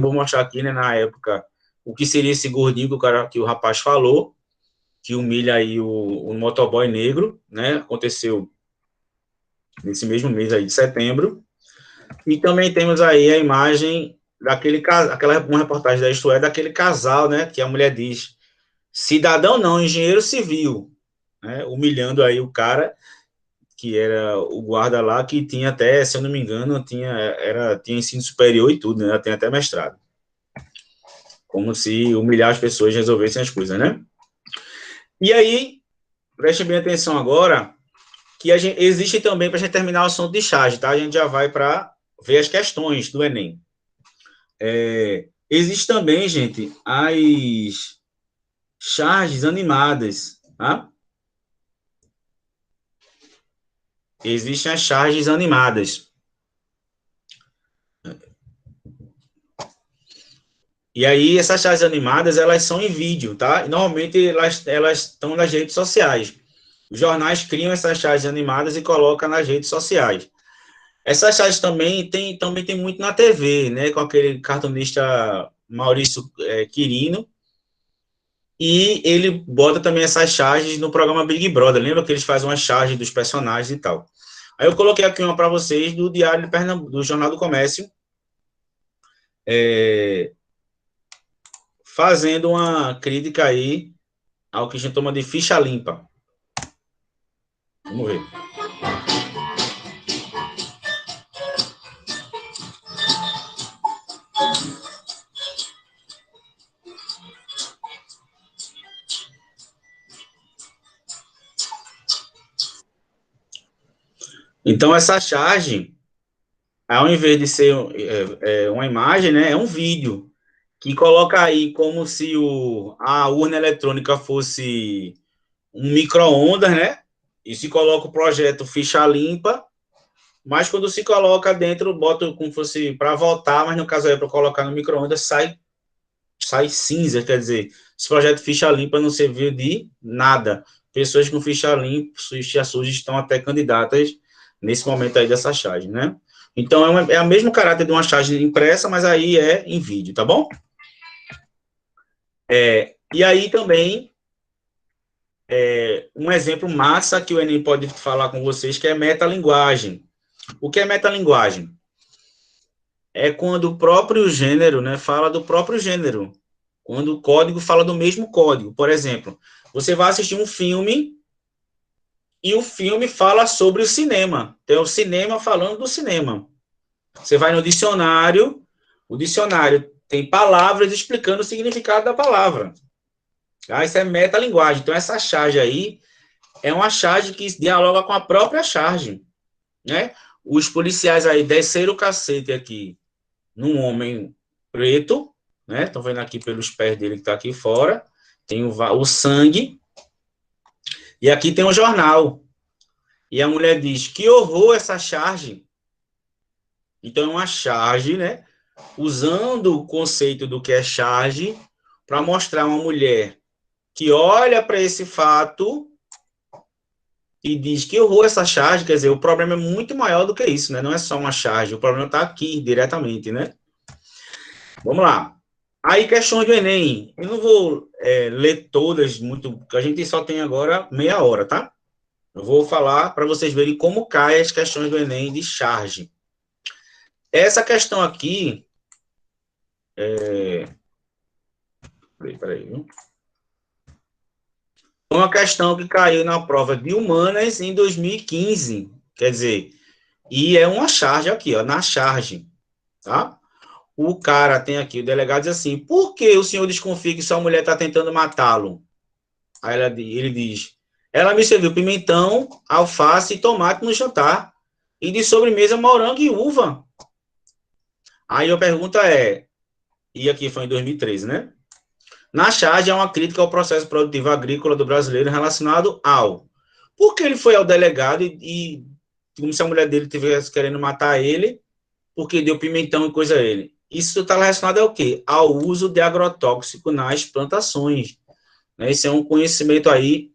Speaker 1: vou mostrar aqui, né, na época, o que seria esse gordinho que o rapaz falou, que humilha aí o motoboy negro, né? Aconteceu nesse mesmo mês aí de setembro. E também temos aí a imagem uma reportagem da Isto É, daquele casal, né? Que a mulher diz, cidadão não, engenheiro civil, né? Humilhando aí o cara que era o guarda lá, que tinha até, se eu não me engano, tinha ensino superior e tudo, né? Tem até mestrado. Como se humilhar as pessoas resolvessem as coisas, né? E aí, preste bem atenção agora, que existe também, para a gente terminar o assunto de charge, tá? A gente já vai para ver as questões do Enem. Existe também, gente, as charges animadas, tá? Existem as charges animadas. E aí, essas charges animadas, elas são em vídeo, tá? E normalmente, elas estão nas redes sociais. Os jornais criam essas charges animadas e colocam nas redes sociais. Essas charges também tem muito na TV, né? Com aquele cartunista Maurício Quirino. E ele bota também essas charges no programa Big Brother. Lembra que eles fazem uma charge dos personagens e tal. Aí eu coloquei aqui uma para vocês do Diário de Pernambuco, do Jornal do Comércio, fazendo uma crítica aí ao que a gente toma de ficha limpa. Vamos ver. Então, essa charge, ao invés de ser uma imagem, né, é um vídeo, que coloca aí como se a urna eletrônica fosse um micro-ondas, né? E se coloca o projeto ficha limpa, mas quando se coloca dentro, bota como fosse para voltar, mas no caso é para colocar no micro-ondas, sai cinza, quer dizer, esse projeto ficha limpa não serviu de nada. Pessoas com ficha limpa, ficha suja, estão até candidatas nesse momento aí dessa charge, né? Então, é o mesmo caráter de uma charge impressa, mas aí é em vídeo, tá bom? E aí também, um exemplo massa que o Enem pode falar com vocês, que é metalinguagem. O que é metalinguagem? É quando o próprio gênero, né, fala do próprio gênero. Quando o código fala do mesmo código. Por exemplo, você vai assistir um filme e o filme fala sobre o cinema. Tem o cinema falando do cinema. Você vai no dicionário, o dicionário tem palavras explicando o significado da palavra. Isso é metalinguagem. Então, essa charge aí é uma charge que dialoga com a própria charge, né? Os policiais aí desceram o cacete aqui num homem preto, né? Estão vendo aqui pelos pés dele que está aqui fora. Tem o sangue. E aqui tem um jornal. E a mulher diz, que horror essa charge. Então, é uma charge, né? Usando o conceito do que é charge para mostrar uma mulher que olha para esse fato e diz que horror essa charge, quer dizer, o problema é muito maior do que isso, né? Não é só uma charge, o problema está aqui, diretamente, né? Vamos lá. Aí, questões do Enem. Eu não vou ler todas, porque a gente só tem agora meia hora, tá? Eu vou falar para vocês verem como caem as questões do Enem de charge. Essa questão aqui... Peraí, viu? Uma questão que caiu na prova de humanas em 2015, quer dizer, e é uma charge aqui, ó, na charge, tá? O cara tem aqui, o delegado diz assim, por que o senhor desconfia que sua mulher está tentando matá-lo? Aí ele diz, ela me serviu pimentão, alface e tomate no jantar, e de sobremesa morango e uva. Aí a pergunta e aqui foi em 2013, né? Na charge, é uma crítica ao processo produtivo agrícola do brasileiro relacionado ao... Por que ele foi ao delegado e como se a mulher dele estivesse querendo matar ele, porque deu pimentão e coisa a ele. Isso está relacionado ao quê? Ao uso de agrotóxico nas plantações. Né? Esse é um conhecimento aí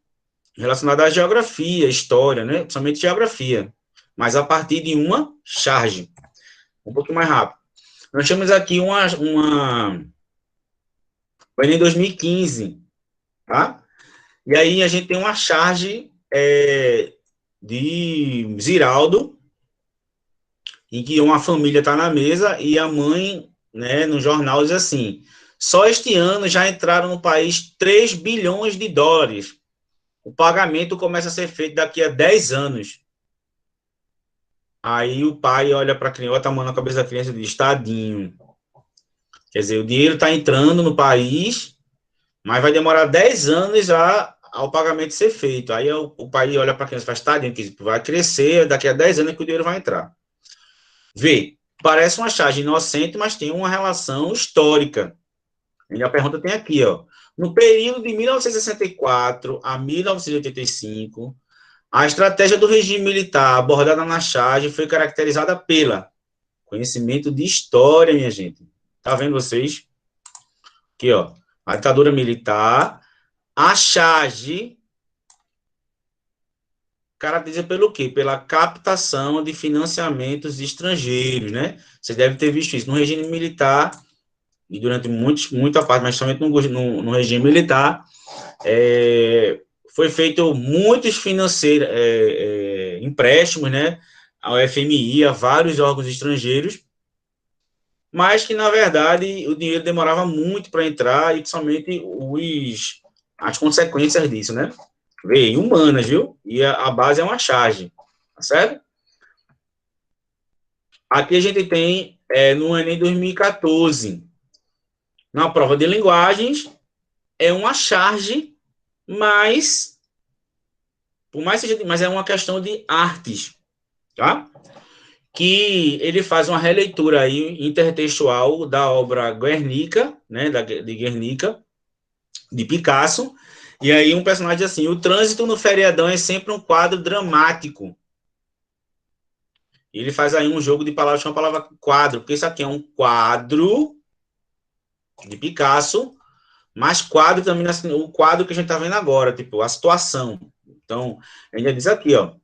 Speaker 1: relacionado à geografia, história, né? Principalmente geografia, mas a partir de uma charge. Um pouco mais rápido. Nós temos aqui foi em 2015, tá? E aí a gente tem uma charge de Ziraldo, em que uma família está na mesa e a mãe, né, no jornal diz assim, só este ano já entraram no país 3 bilhões de dólares. O pagamento começa a ser feito daqui a 10 anos. Aí o pai olha para a criança, bota a mão na cabeça da criança e diz, tadinho. Quer dizer, o dinheiro está entrando no país, mas vai demorar 10 anos ao pagamento ser feito. Aí o pai olha para a criança e faz, tadinho, que vai crescer, daqui a 10 anos que o dinheiro vai entrar. Vê, parece uma charge inocente, mas tem uma relação histórica. E a pergunta tem aqui, ó. No período de 1964 a 1985, a estratégia do regime militar abordada na charge foi caracterizada pela conhecimento de história, minha gente. Tá vendo vocês? Aqui, ó. A ditadura militar, a charge caracteriza pelo quê? Pela captação de financiamentos estrangeiros, né? Você deve ter visto isso. No regime militar, e durante muita parte, mas somente no regime militar, foi feito muitos empréstimos, né, ao FMI, a vários órgãos estrangeiros, mas que, na verdade, o dinheiro demorava muito para entrar e, principalmente, as consequências disso, né? Veio humanas, viu? E a base é uma charge, tá certo? Aqui a gente tem, no Enem 2014, na prova de linguagens, é uma charge, mas é uma questão de artes, tá? Que ele faz uma releitura aí intertextual da obra Guernica, né, de Guernica, de Picasso, e aí um personagem diz assim, o trânsito no feriadão é sempre um quadro dramático. Ele faz aí um jogo de palavras com a palavra quadro, porque isso aqui é um quadro de Picasso, mas quadro também, assim, o quadro que a gente está vendo agora, tipo, a situação. Então, a gente diz aqui, ó,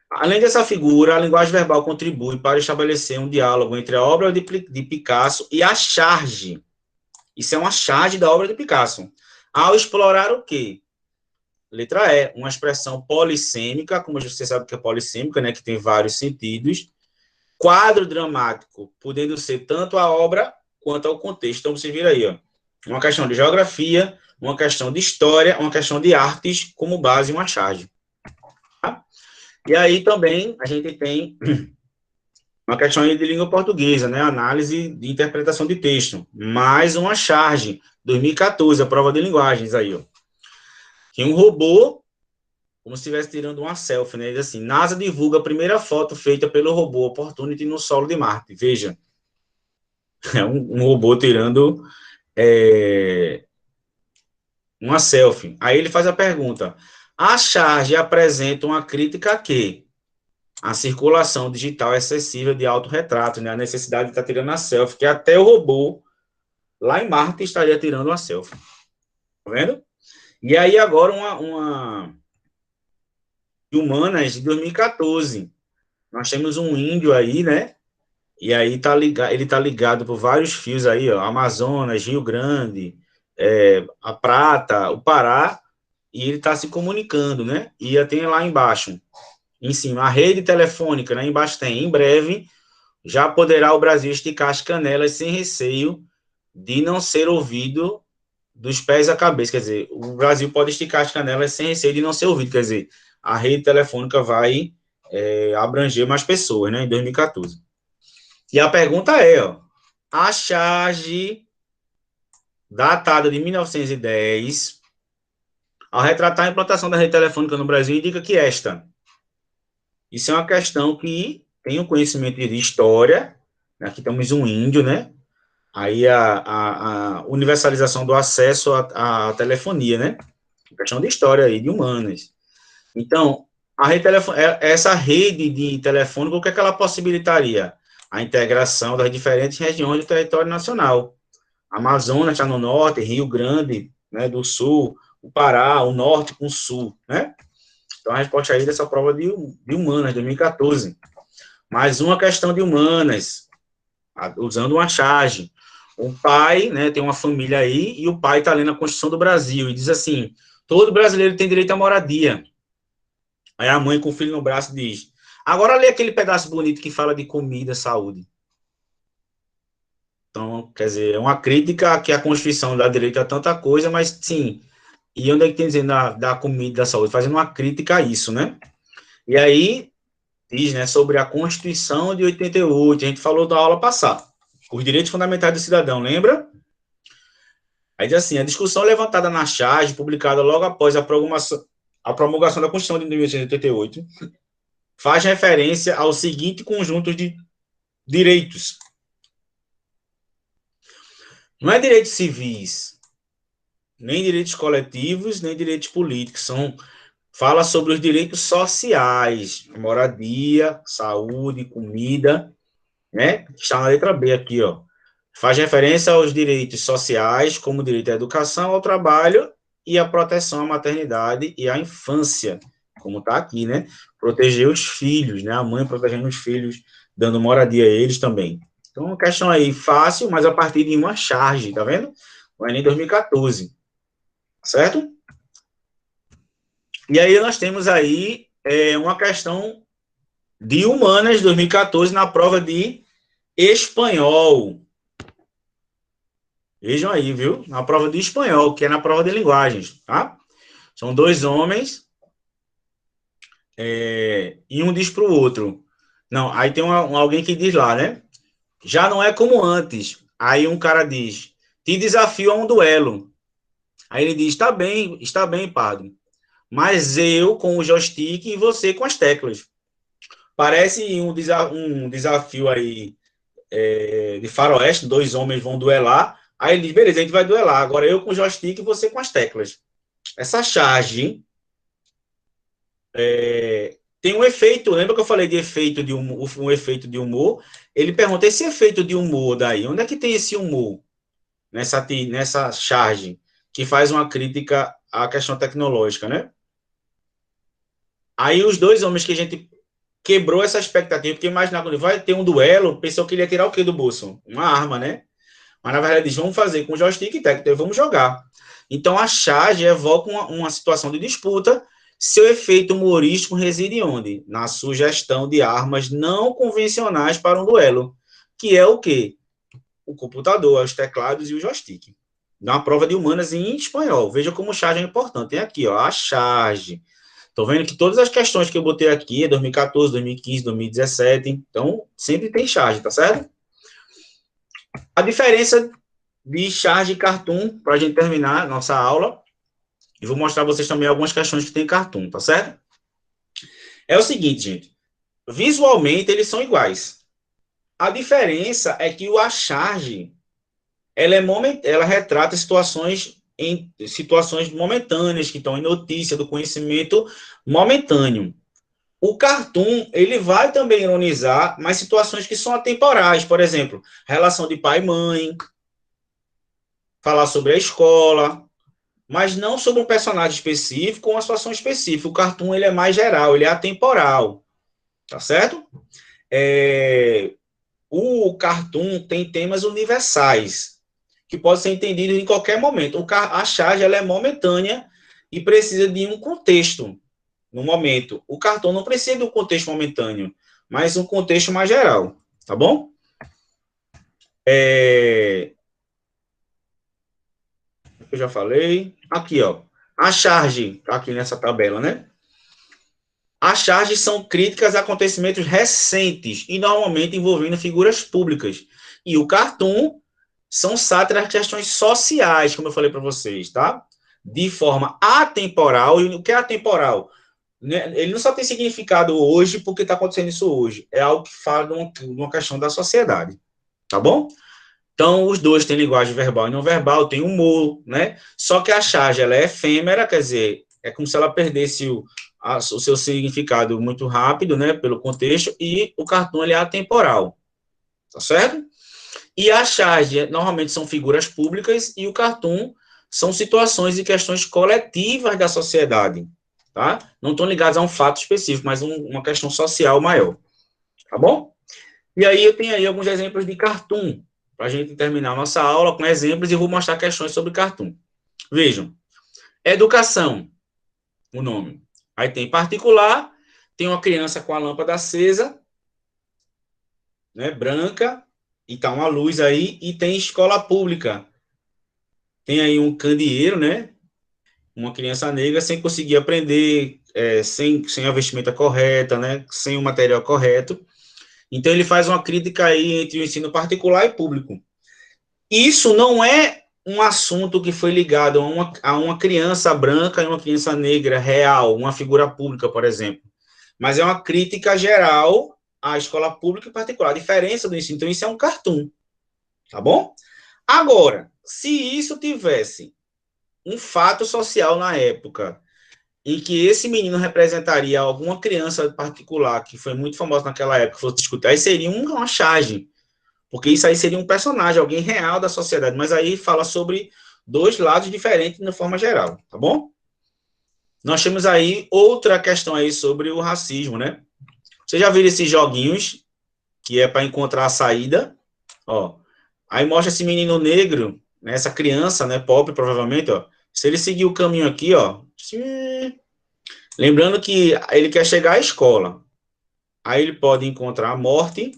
Speaker 1: além dessa figura, a linguagem verbal contribui para estabelecer um diálogo entre a obra de Picasso e a charge. Isso é uma charge da obra de Picasso. Ao explorar o quê? Letra E, uma expressão polissêmica, como você sabe que é polissêmica, né, que tem vários sentidos. Quadro dramático, podendo ser tanto a obra quanto ao contexto. Então, você vira aí, ó, uma questão de geografia, uma questão de história, uma questão de artes, como base uma charge. Tá? E aí também a gente tem uma questão de língua portuguesa, né? Análise de interpretação de texto. Mais uma charge, 2014, a prova de linguagens aí, ó. Que um robô, como se estivesse tirando uma selfie, né? Ele diz assim, NASA divulga a primeira foto feita pelo robô Opportunity no solo de Marte. Veja, é um robô tirando uma selfie. Aí ele faz a pergunta, a charge apresenta uma crítica a quê? A circulação digital excessiva de autorretrato, né? A necessidade de estar tirando a selfie, que até o robô, lá em Marte, estaria tirando uma selfie. Tá vendo? E aí, agora, uma Humanas de 2014. Nós temos um índio aí, né? E aí ele tá ligado por vários fios aí, ó, Amazonas, Rio Grande, a Prata, o Pará, e ele está se comunicando, né? E tem lá embaixo, em cima, a rede telefônica, né? Embaixo tem, em breve, já poderá o Brasil esticar as canelas sem receio de não ser ouvido dos pés à cabeça. Quer dizer, o Brasil pode esticar as canelas sem receio de não ser ouvido. Quer dizer, a rede telefônica vai abranger mais pessoas, né? Em 2014. E a pergunta é, ó, a charge datada de 1910, ao retratar a implantação da rede telefônica no Brasil, indica que isso é uma questão que tem um conhecimento de história, aqui temos um índio, né? Aí a universalização do acesso à telefonia, né? Questão de história aí, de humanas. Então, Essa rede de telefônica, o que é que ela possibilitaria? A integração das diferentes regiões do território nacional. Amazonas está no norte, Rio Grande, né, do sul, o Pará, o norte com o sul, né? Então, a resposta aí dessa prova de humanas, 2014. Mais uma questão de humanas, usando uma charge. O pai, né, tem uma família aí, e o pai está lendo a Constituição do Brasil, e diz assim, todo brasileiro tem direito à moradia. Aí a mãe com o filho no braço diz, agora lê aquele pedaço bonito que fala de comida, saúde. Então, quer dizer, é uma crítica que a Constituição dá direito a tanta coisa, mas sim, e onde é que tem dizendo da comida, da saúde? Fazendo uma crítica a isso, né? E aí, diz, né, sobre a Constituição de 88, a gente falou da aula passada, os direitos fundamentais do cidadão, lembra? Aí diz assim, a discussão levantada na charge, publicada logo após a promulgação da Constituição de 1988, faz referência ao seguinte conjunto de direitos. Não é direitos civis, nem direitos coletivos, nem direitos políticos, fala sobre os direitos sociais, moradia, saúde, comida, né? Está na letra B aqui, ó. Faz referência aos direitos sociais, como o direito à educação, ao trabalho e à proteção à maternidade e à infância, como está aqui, né? Proteger os filhos, né? A mãe protegendo os filhos, dando moradia a eles também. Então, uma questão aí fácil, mas a partir de uma charge, tá vendo? O Enem 2014, certo? E aí nós temos aí uma questão de humanas 2014 na prova de espanhol. Vejam aí, viu? Na prova de espanhol, que é na prova de linguagens, tá? São dois homens e um diz para o outro. Não, aí tem alguém que diz lá, né? Já não é como antes. Aí um cara diz, te desafio a um duelo. Aí ele diz, está bem, padre. Mas eu com o joystick e você com as teclas. Parece um desafio aí de faroeste, dois homens vão duelar. Aí ele diz, beleza, a gente vai duelar. Agora eu com o joystick e você com as teclas. Essa charge tem um efeito, lembra que eu falei de efeito de humor, um efeito de humor? Ele pergunta, esse efeito de humor daí, onde é que tem esse humor nessa charge que faz uma crítica à questão tecnológica, né? Aí os dois homens que a gente quebrou essa expectativa, porque imaginava quando vai ter um duelo, pensou que ele ia tirar o quê do bolso? Uma arma, né? Mas na verdade eles vão fazer com joystick e tecla, vamos jogar. Então a charge evoca uma situação de disputa. Seu efeito humorístico reside onde? Na sugestão de armas não convencionais para um duelo, que é o quê? O computador, os teclados e o joystick. Na prova de humanas em espanhol. Veja como charge é importante. Tem aqui, ó, a charge. Estou vendo que todas as questões que eu botei aqui é 2014, 2015, 2017. Então, sempre tem charge, tá certo? A diferença de charge e cartoon, para a gente terminar a nossa aula, e vou mostrar a vocês também algumas questões que tem cartoon, tá certo? É o seguinte, gente. Visualmente, eles são iguais. A diferença é que a charge, ela retrata situações momentâneas, que estão em notícia do conhecimento momentâneo. O cartoon, ele vai também ironizar, mas situações que são atemporais, por exemplo, relação de pai e mãe, falar sobre a escola, mas não sobre um personagem específico ou uma situação específica. O cartoon, ele é mais geral, ele é atemporal, tá certo? O cartoon tem temas universais, que podem ser entendidos em qualquer momento. A charge, ela é momentânea e precisa de um contexto no momento. O cartoon não precisa de um contexto momentâneo, mas um contexto mais geral, tá bom? Eu já falei. Aqui, ó. A charge, tá aqui nessa tabela, né? As charges são críticas a acontecimentos recentes e normalmente envolvendo figuras públicas. E o cartoon são sátiras de questões sociais, como eu falei para vocês, tá? De forma atemporal. E o que é atemporal? Ele não só tem significado hoje porque está acontecendo isso hoje. É algo que fala de uma questão da sociedade. Tá bom? Então, os dois têm linguagem verbal e não verbal, tem humor, né? Só que a charge, ela é efêmera, quer dizer, é como se ela perdesse o seu significado muito rápido, né, pelo contexto, e o cartoon ele é atemporal, tá certo? E a charge, normalmente, são figuras públicas, e o cartoon são situações e questões coletivas da sociedade, tá? Não estão ligadas a um fato específico, mas uma questão social maior, tá bom? E aí eu tenho aí alguns exemplos de cartoon, para a gente terminar a nossa aula com exemplos, e vou mostrar questões sobre cartoon. Vejam, educação, o nome. Aí tem particular, tem uma criança com a lâmpada acesa, né, branca, e tá uma luz aí, e tem escola pública. Tem aí um candeeiro, né, uma criança negra sem conseguir aprender, sem a vestimenta correta, né, sem o material correto. Então ele faz uma crítica aí entre o ensino particular e público. Isso não é um assunto que foi ligado a uma criança branca e uma criança negra real, uma figura pública, por exemplo. Mas é uma crítica geral à escola pública e particular, a diferença do ensino. Então, isso é um cartoon, tá bom? Agora, se isso tivesse um fato social na época, em que esse menino representaria alguma criança particular que foi muito famosa naquela época, fosse discutir, aí seria uma charge, porque isso aí seria um personagem, alguém real da sociedade, mas aí fala sobre dois lados diferentes de forma geral, tá bom? Nós temos aí outra questão aí sobre o racismo, né? Você já viu esses joguinhos que é para encontrar a saída? Ó, aí mostra esse menino negro, né, essa criança, né, pobre provavelmente, ó. Se ele seguir o caminho aqui, ó, lembrando que ele quer chegar à escola. Aí ele pode encontrar a morte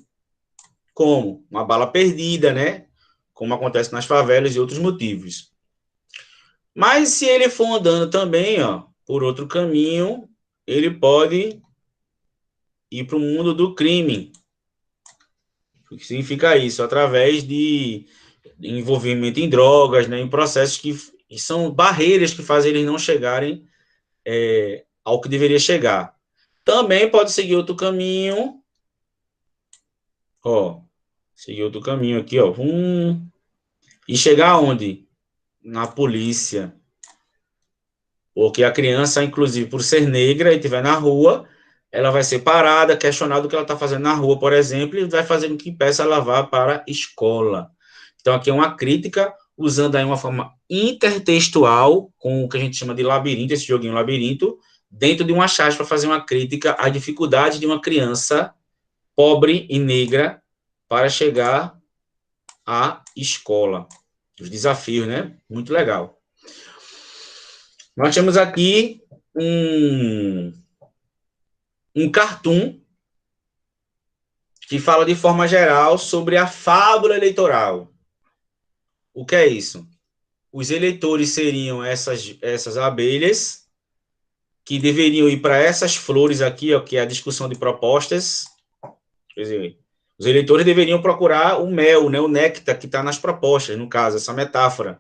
Speaker 1: como uma bala perdida, né? Como acontece nas favelas e outros motivos. Mas se ele for andando também, ó, por outro caminho, ele pode ir para o mundo do crime. O que significa isso? Através de envolvimento em drogas, né, em processos que são barreiras que fazem eles não chegarem ao que deveria chegar. Também pode seguir outro caminho, ó, seguir outro caminho aqui, ó, e chegar aonde? Na polícia. Porque a criança, inclusive, por ser negra e estiver na rua, ela vai ser parada, questionada do que ela está fazendo na rua, por exemplo, e vai fazer com que impeça ela vá para a escola. Então, aqui é uma crítica, usando aí uma forma intertextual, com o que a gente chama de labirinto, esse joguinho labirinto, dentro de uma charge para fazer uma crítica à dificuldade de uma criança pobre e negra para chegar à escola. Os desafios, né? Muito legal. Nós temos aqui um cartoon que fala de forma geral sobre a fábula eleitoral. O que é isso? Os eleitores seriam essas abelhas que deveriam ir para essas flores aqui, ó, que é a discussão de propostas. Quer dizer, os eleitores deveriam procurar o mel, né, o néctar que está nas propostas, no caso, essa metáfora.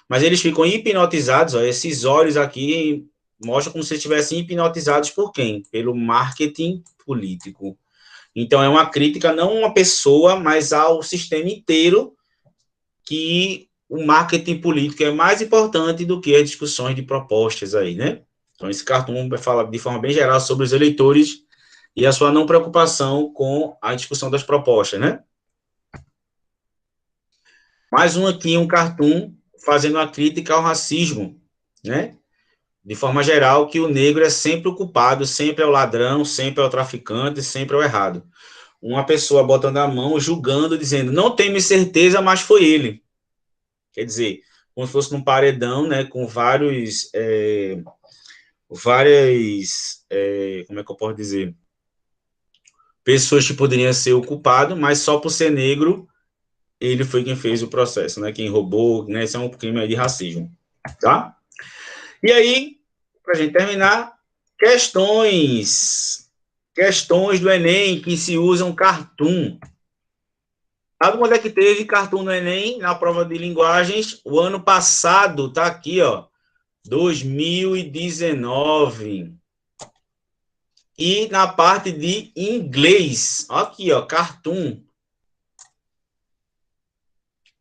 Speaker 1: Mas eles ficam hipnotizados, ó, esses olhos aqui mostram como se estivessem hipnotizados por quem? Pelo marketing político. Então, é uma crítica não a uma pessoa, mas ao sistema inteiro, que o marketing político é mais importante do que as discussões de propostas aí, né? Então, esse cartoon vai falar de forma bem geral sobre os eleitores e a sua não preocupação com a discussão das propostas, né? Mais um aqui, um cartoon fazendo uma crítica ao racismo, né? De forma geral, que o negro é sempre o culpado, sempre é o ladrão, sempre é o traficante, sempre é o errado. Uma pessoa botando a mão, julgando, dizendo, não tenho certeza, mas foi ele. Quer dizer, como se fosse num paredão, né, com como é que eu posso dizer? Pessoas que poderiam ser o culpado, mas só por ser negro, ele foi quem fez o processo, né, quem roubou, né, isso é um crime de racismo, tá? E aí, para a gente terminar, questões do Enem que se usam cartoon. Sabe quando é que teve cartoon no Enem, na prova de linguagens? O ano passado, tá aqui, ó, 2019. E na parte de inglês, aqui, ó, cartoon.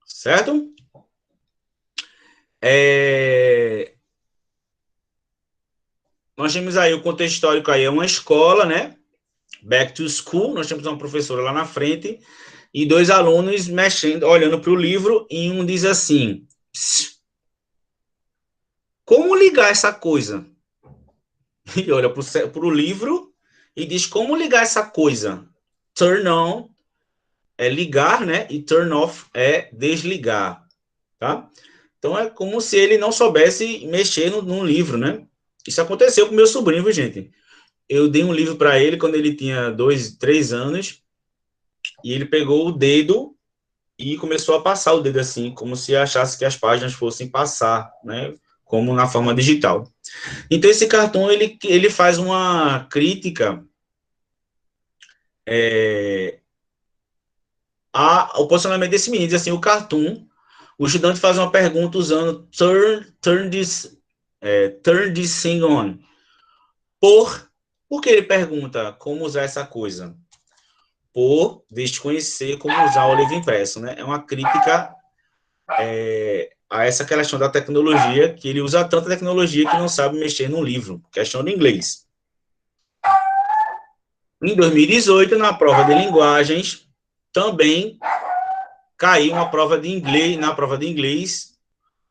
Speaker 1: Certo? nós temos aí o contexto histórico aí, é uma escola, né? Back to school, nós temos uma professora lá na frente e dois alunos mexendo, olhando para o livro, e um diz assim: como ligar essa coisa? Ele olha para o livro e diz: como ligar essa coisa? Turn on é ligar, né? E turn off é desligar, tá? Então é como se ele não soubesse mexer num livro, né? Isso aconteceu com meu sobrinho, viu, gente? Eu dei um livro para ele quando ele tinha 2, 3 anos, e ele pegou o dedo e começou a passar o dedo assim, como se achasse que as páginas fossem passar, né? Como na forma digital. Então, esse cartoon, ele faz uma crítica ao posicionamento desse menino. Diz assim, o cartoon, o estudante faz uma pergunta usando turn this thing on. Por que ele pergunta como usar essa coisa? Por desconhecer como usar o livro impresso, né? É uma crítica a essa questão da tecnologia, que ele usa tanta tecnologia que não sabe mexer no livro, questão de inglês. Em 2018, na prova de linguagens, também caiu uma prova de inglês, na prova de inglês,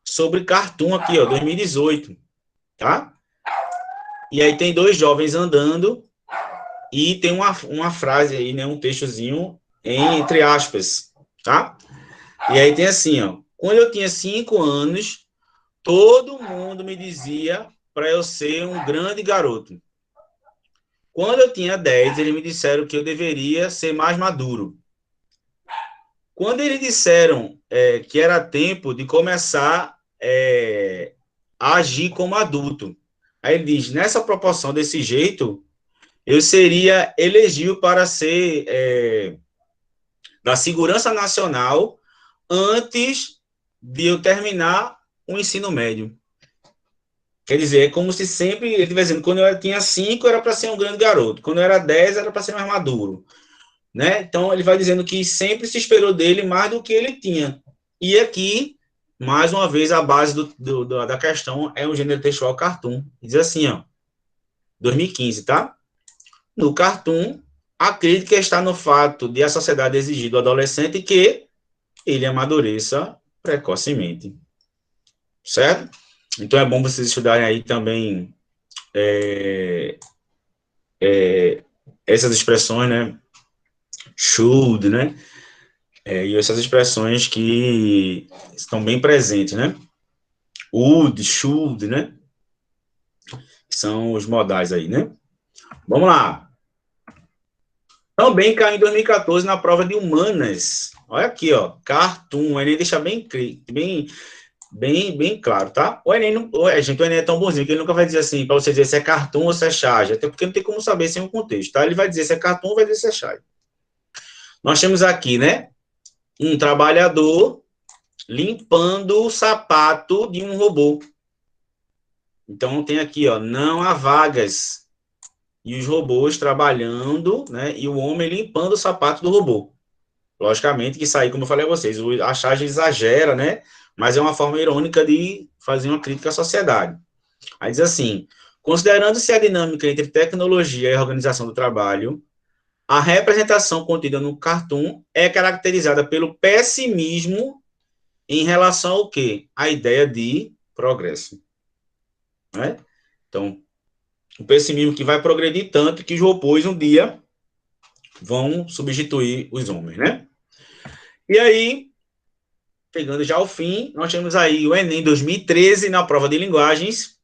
Speaker 1: sobre cartoon aqui, ó, 2018, tá? E aí tem dois jovens andando e tem uma frase aí, né, um textozinho entre aspas, tá? E aí tem assim, ó, quando eu tinha 5 anos, todo mundo me dizia para eu ser um grande garoto. Quando eu tinha 10, eles me disseram que eu deveria ser mais maduro. Quando eles disseram que era tempo de começar a agir como adulto, aí ele diz, nessa proporção, desse jeito, eu seria elegível para ser da Segurança Nacional antes de eu terminar o ensino médio. Quer dizer, é como se sempre, ele vai dizendo, quando eu tinha 5, era para ser um grande garoto. Quando eu era 10, era para ser mais maduro. Né? Então, ele vai dizendo que sempre se esperou dele mais do que ele tinha. E aqui, mais uma vez, a base da questão é o gênero textual cartoon. Diz assim, ó, 2015, tá? No cartoon, a crítica está no fato de a sociedade exigir do adolescente que ele amadureça precocemente. Certo? Então, é bom vocês estudarem aí também essas expressões, né? Should, né? E essas expressões que estão bem presentes, né? Would, should, né? São os modais aí, né? Vamos lá. Também caiu em 2014 na prova de humanas. Olha aqui, ó. Cartoon. O Enem deixa bem claro, tá? O Enem, gente, o Enem é tão bonzinho que ele nunca vai dizer assim, para você dizer se é cartoon ou se é charge. Até porque não tem como saber sem o contexto, tá? Ele vai dizer se é cartoon ou vai dizer se é charge. Nós temos aqui, né? Um trabalhador limpando o sapato de um robô. Então, tem aqui, ó, não há vagas. E os robôs trabalhando, né? E o homem limpando o sapato do robô. Logicamente que isso aí, como eu falei a vocês, a charge exagera, né? Mas é uma forma irônica de fazer uma crítica à sociedade. Aí diz assim, considerando-se a dinâmica entre tecnologia e organização do trabalho, a representação contida no cartoon é caracterizada pelo pessimismo em relação ao quê? A ideia de progresso. Né? Então, o pessimismo que vai progredir tanto que os robôs um dia vão substituir os homens, né? E aí, chegando já ao fim, nós temos aí o Enem 2013 na prova de linguagens,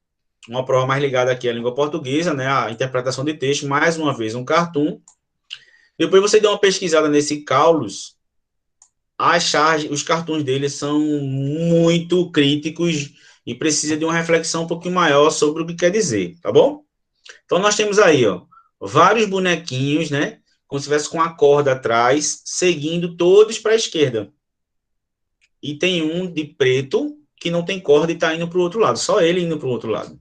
Speaker 1: uma prova mais ligada aqui à língua portuguesa, né? A interpretação de texto, mais uma vez um cartoon. Depois você dá uma pesquisada nesse Caulus, os cartoons dele são muito críticos e precisa de uma reflexão um pouquinho maior sobre o que quer dizer, tá bom? Então, nós temos aí, ó, vários bonequinhos, né? Como se estivesse com a corda atrás, seguindo todos para a esquerda. E tem um de preto que não tem corda e está indo para o outro lado, só ele indo para o outro lado.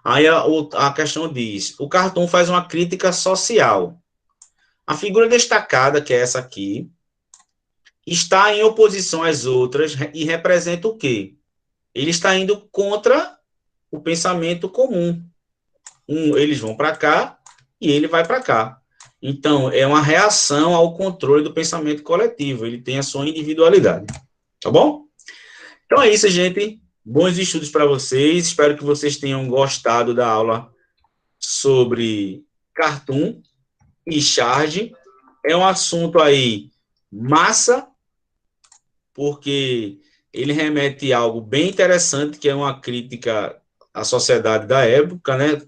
Speaker 1: Aí a questão diz, o cartoon faz uma crítica social. A figura destacada, que é essa aqui, está em oposição às outras e representa o quê? Ele está indo contra o pensamento comum. Eles vão para cá e ele vai para cá. Então, é uma reação ao controle do pensamento coletivo. Ele tem a sua individualidade. Tá bom? Então é isso, gente. Bons estudos para vocês. Espero que vocês tenham gostado da aula sobre Cartoon e Charge. É um assunto aí massa, porque ele remete a algo bem interessante, que é uma crítica à sociedade da época, né?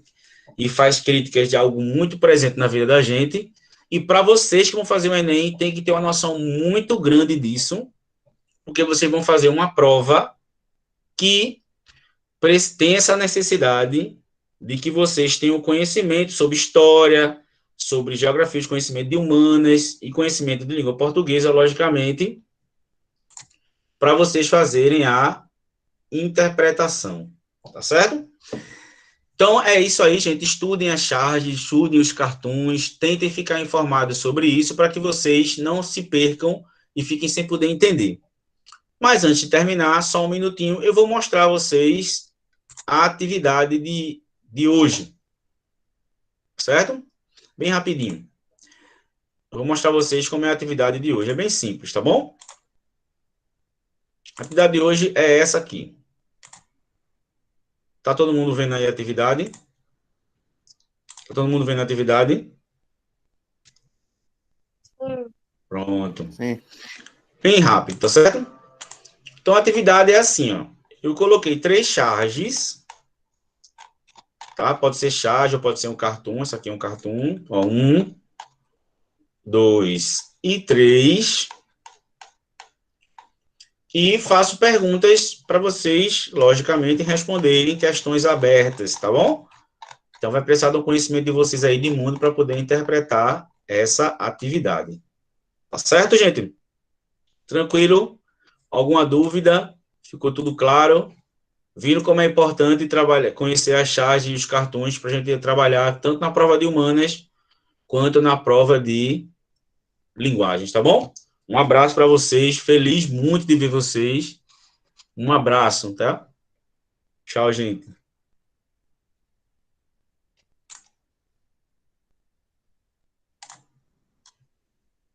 Speaker 1: E faz críticas de algo muito presente na vida da gente. E para vocês que vão fazer o Enem, tem que ter uma noção muito grande disso, porque vocês vão fazer uma prova que tem essa necessidade de que vocês tenham conhecimento sobre história, sobre geografia, conhecimento de humanas e conhecimento de língua portuguesa, logicamente, para vocês fazerem a interpretação, tá certo? Então, é isso aí, gente. Estudem as charges, estudem os cartoons, tentem ficar informados sobre isso para que vocês não se percam e fiquem sem poder entender. Mas antes de terminar, só um minutinho, eu vou mostrar a vocês a atividade de hoje. Certo? Bem rapidinho. Eu vou mostrar a vocês como é a atividade de hoje. É bem simples, tá bom? A atividade de hoje é essa aqui. Tá todo mundo vendo aí a atividade? Tá todo mundo vendo a atividade?
Speaker 3: Sim.
Speaker 1: Pronto.
Speaker 4: Sim.
Speaker 1: Bem rápido, tá certo? Então, a atividade é assim, ó. Eu coloquei 3 charges, tá? Pode ser charge ou pode ser um cartoon. Essa aqui é um cartoon. Ó, 1, 2 e 3. E faço perguntas para vocês, logicamente, responderem questões abertas, tá bom? Então, vai precisar do conhecimento de vocês aí de mundo para poder interpretar essa atividade. Tá certo, gente? Tranquilo? Alguma dúvida? Ficou tudo claro? Viram como é importante conhecer as charges e os cartões para a gente trabalhar tanto na prova de humanas quanto na prova de linguagens, tá bom? Um abraço para vocês, feliz muito de ver vocês. Um abraço, tá? Tchau, gente.